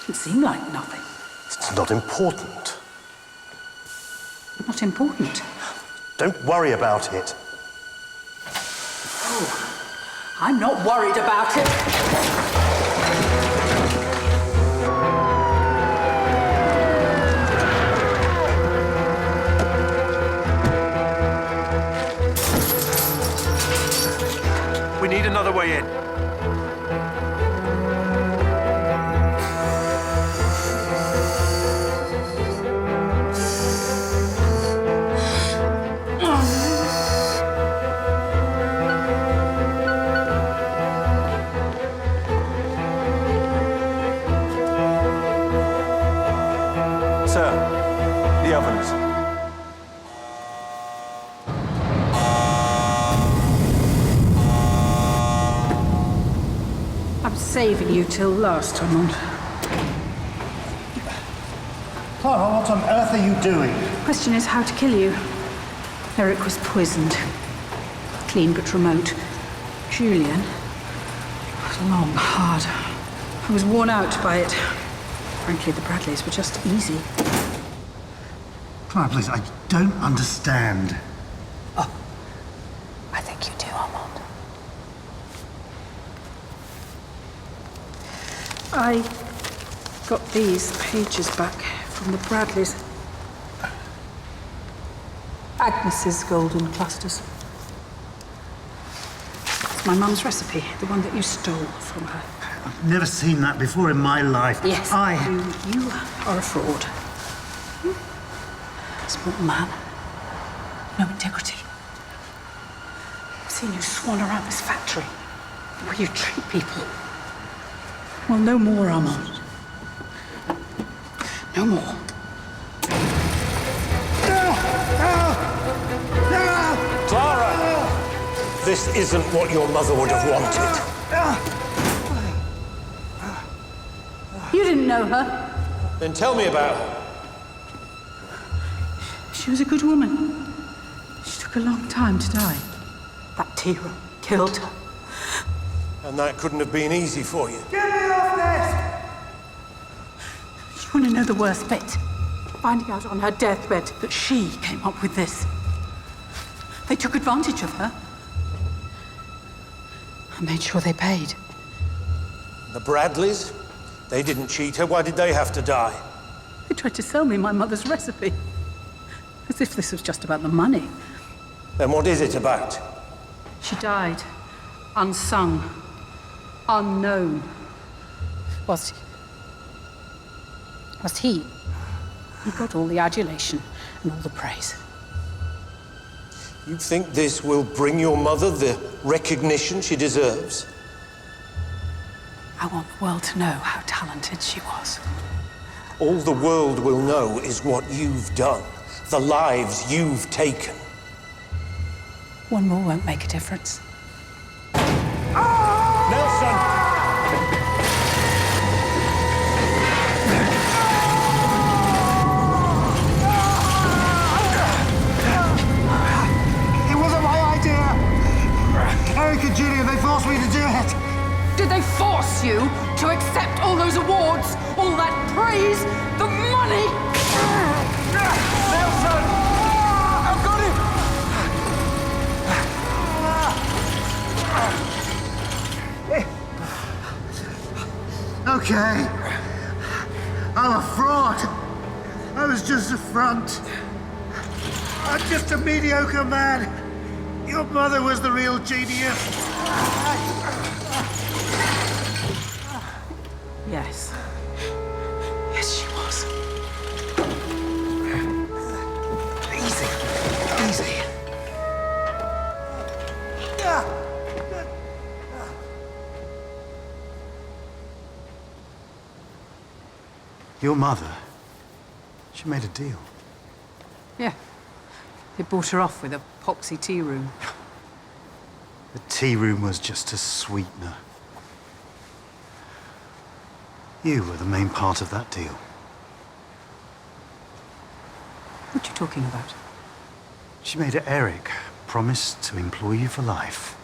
Didn't seem like nothing. It's not important. Not important. Don't worry about it. Oh, I'm not worried about it. We need another way in. Sir, the ovens. I'm saving you till last, Armand. Clara, what on earth are you doing? Question is how to kill you. Eric was poisoned. Clean but remote. Julian was long, hard. I was worn out by it. Frankly, the Bradleys were just easy. Clara, please, I don't understand. I think you do, Armand. I got these pages back from the Bradleys. Agnes's golden clusters. It's my mum's recipe, the one that you stole from her. I've never seen that before in my life. Yes, you are a fraud. Small man. No integrity. I've seen you swan around this factory, the way you treat people. Well, no more, Armand. No more. Clara! This isn't what your mother would have wanted. You didn't know her. Then tell me about her. She was a good woman. She took a long time to die. That tea room killed her. And that couldn't have been easy for you. Get me off this! You want to know the worst bit? Finding out on her deathbed that she came up with this. They took advantage of her. I made sure they paid. The Bradleys? They didn't cheat her. Why did they have to die? They tried to sell me my mother's recipe. As if this was just about the money. Then what is it about? She died. Unsung. Unknown. Was he? He got all the adulation and all the praise. You think this will bring your mother the recognition she deserves? I want the world to know how talented she was. All the world will know is what you've done, the lives you've taken. One more won't make a difference. Nelson! It wasn't my idea. Eric and Julia, they forced me to do it. Did they force you to accept all those awards, all that praise, the money? Nelson! I've got him! Okay. I'm a fraud. I was just a front. I'm just a mediocre man. Your mother was the real genius. Yes. Yes, she was. Easy. Easy. Your mother, she made a deal. Yeah. They bought her off with a poxy tea room. The tea room was just a sweetener. You were the main part of that deal. What are you talking about? She made Eric promise to employ you for life.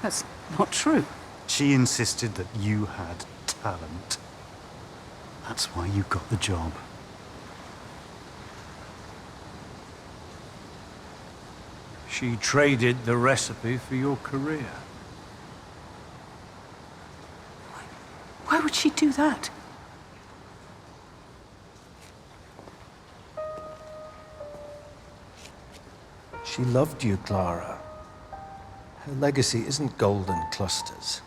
That's not true. She insisted that you had talent. That's why you got the job. She traded the recipe for your career. Why would she do that? She loved you, Clara. Her legacy isn't golden clusters.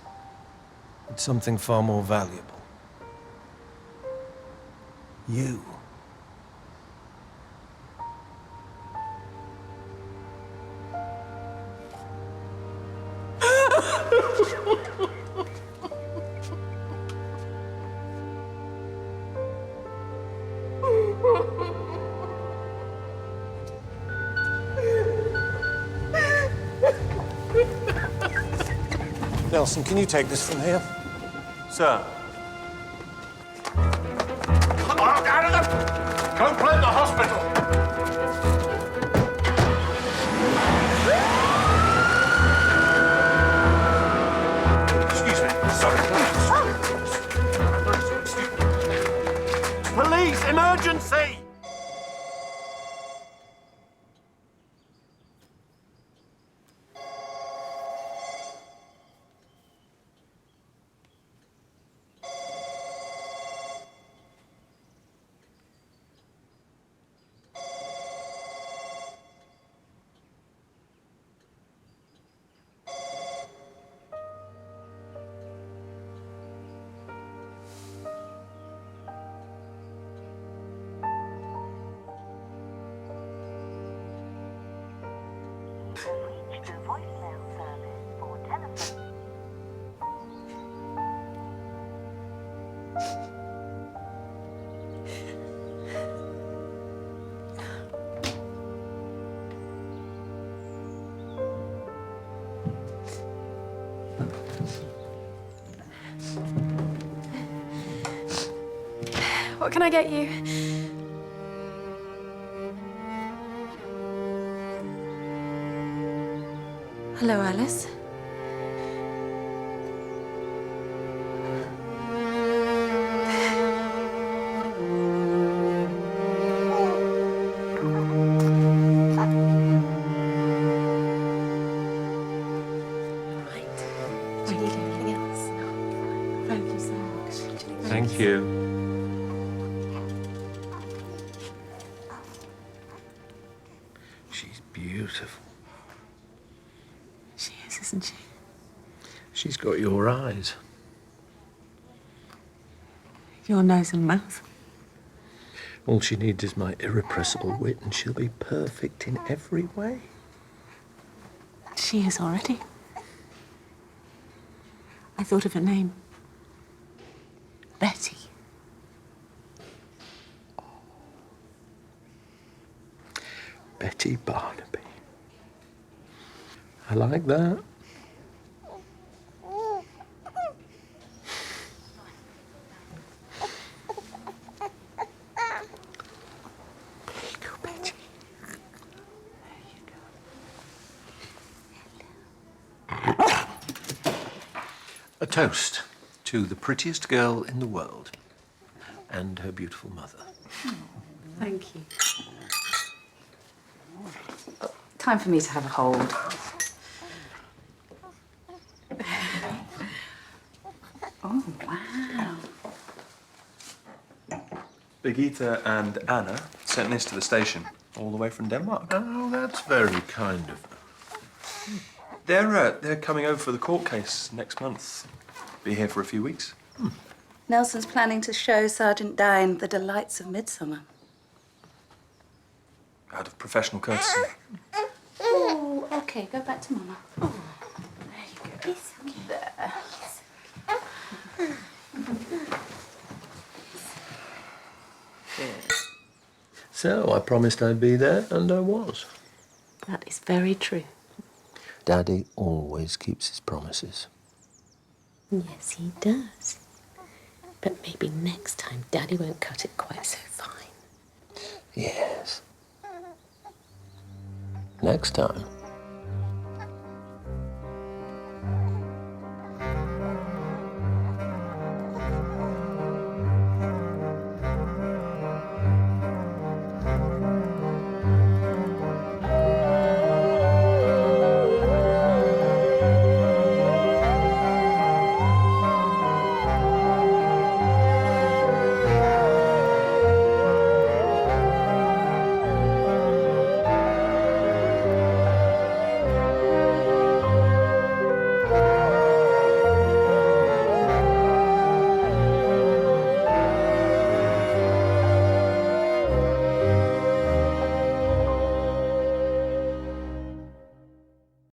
It's something far more valuable. You. Nelson, can you take this from here? Sir. Go blame the hospital! Excuse me. Sorry. Police! Emergency! What can I get you? Hello, Alice. Do you need anything else? Focus. Thank you. She's beautiful. She is, isn't she? She's got your eyes. Your nose and mouth. All she needs is my irrepressible wit, and she'll be perfect in every way. She is already. I thought of a name. Betty. Betty Barnaby. I like that. A toast to the prettiest girl in the world and her beautiful mother. Thank you. Time for me to have a hold. Oh, wow. Birgitta and Anna sent this to the station, all the way from Denmark. Oh, that's very kind of her. They're coming over for the court case next month. Be here for a few weeks. Nelson's planning to show Sergeant Dine the delights of Midsomer. Out of professional courtesy. Oh, okay, go back to Mama. Oh, there you go. There. So I promised I'd be there, and I was. That is very true. Daddy always keeps his promises. Yes, he does. But maybe next time Daddy won't cut it quite so fine. Yes. Next time.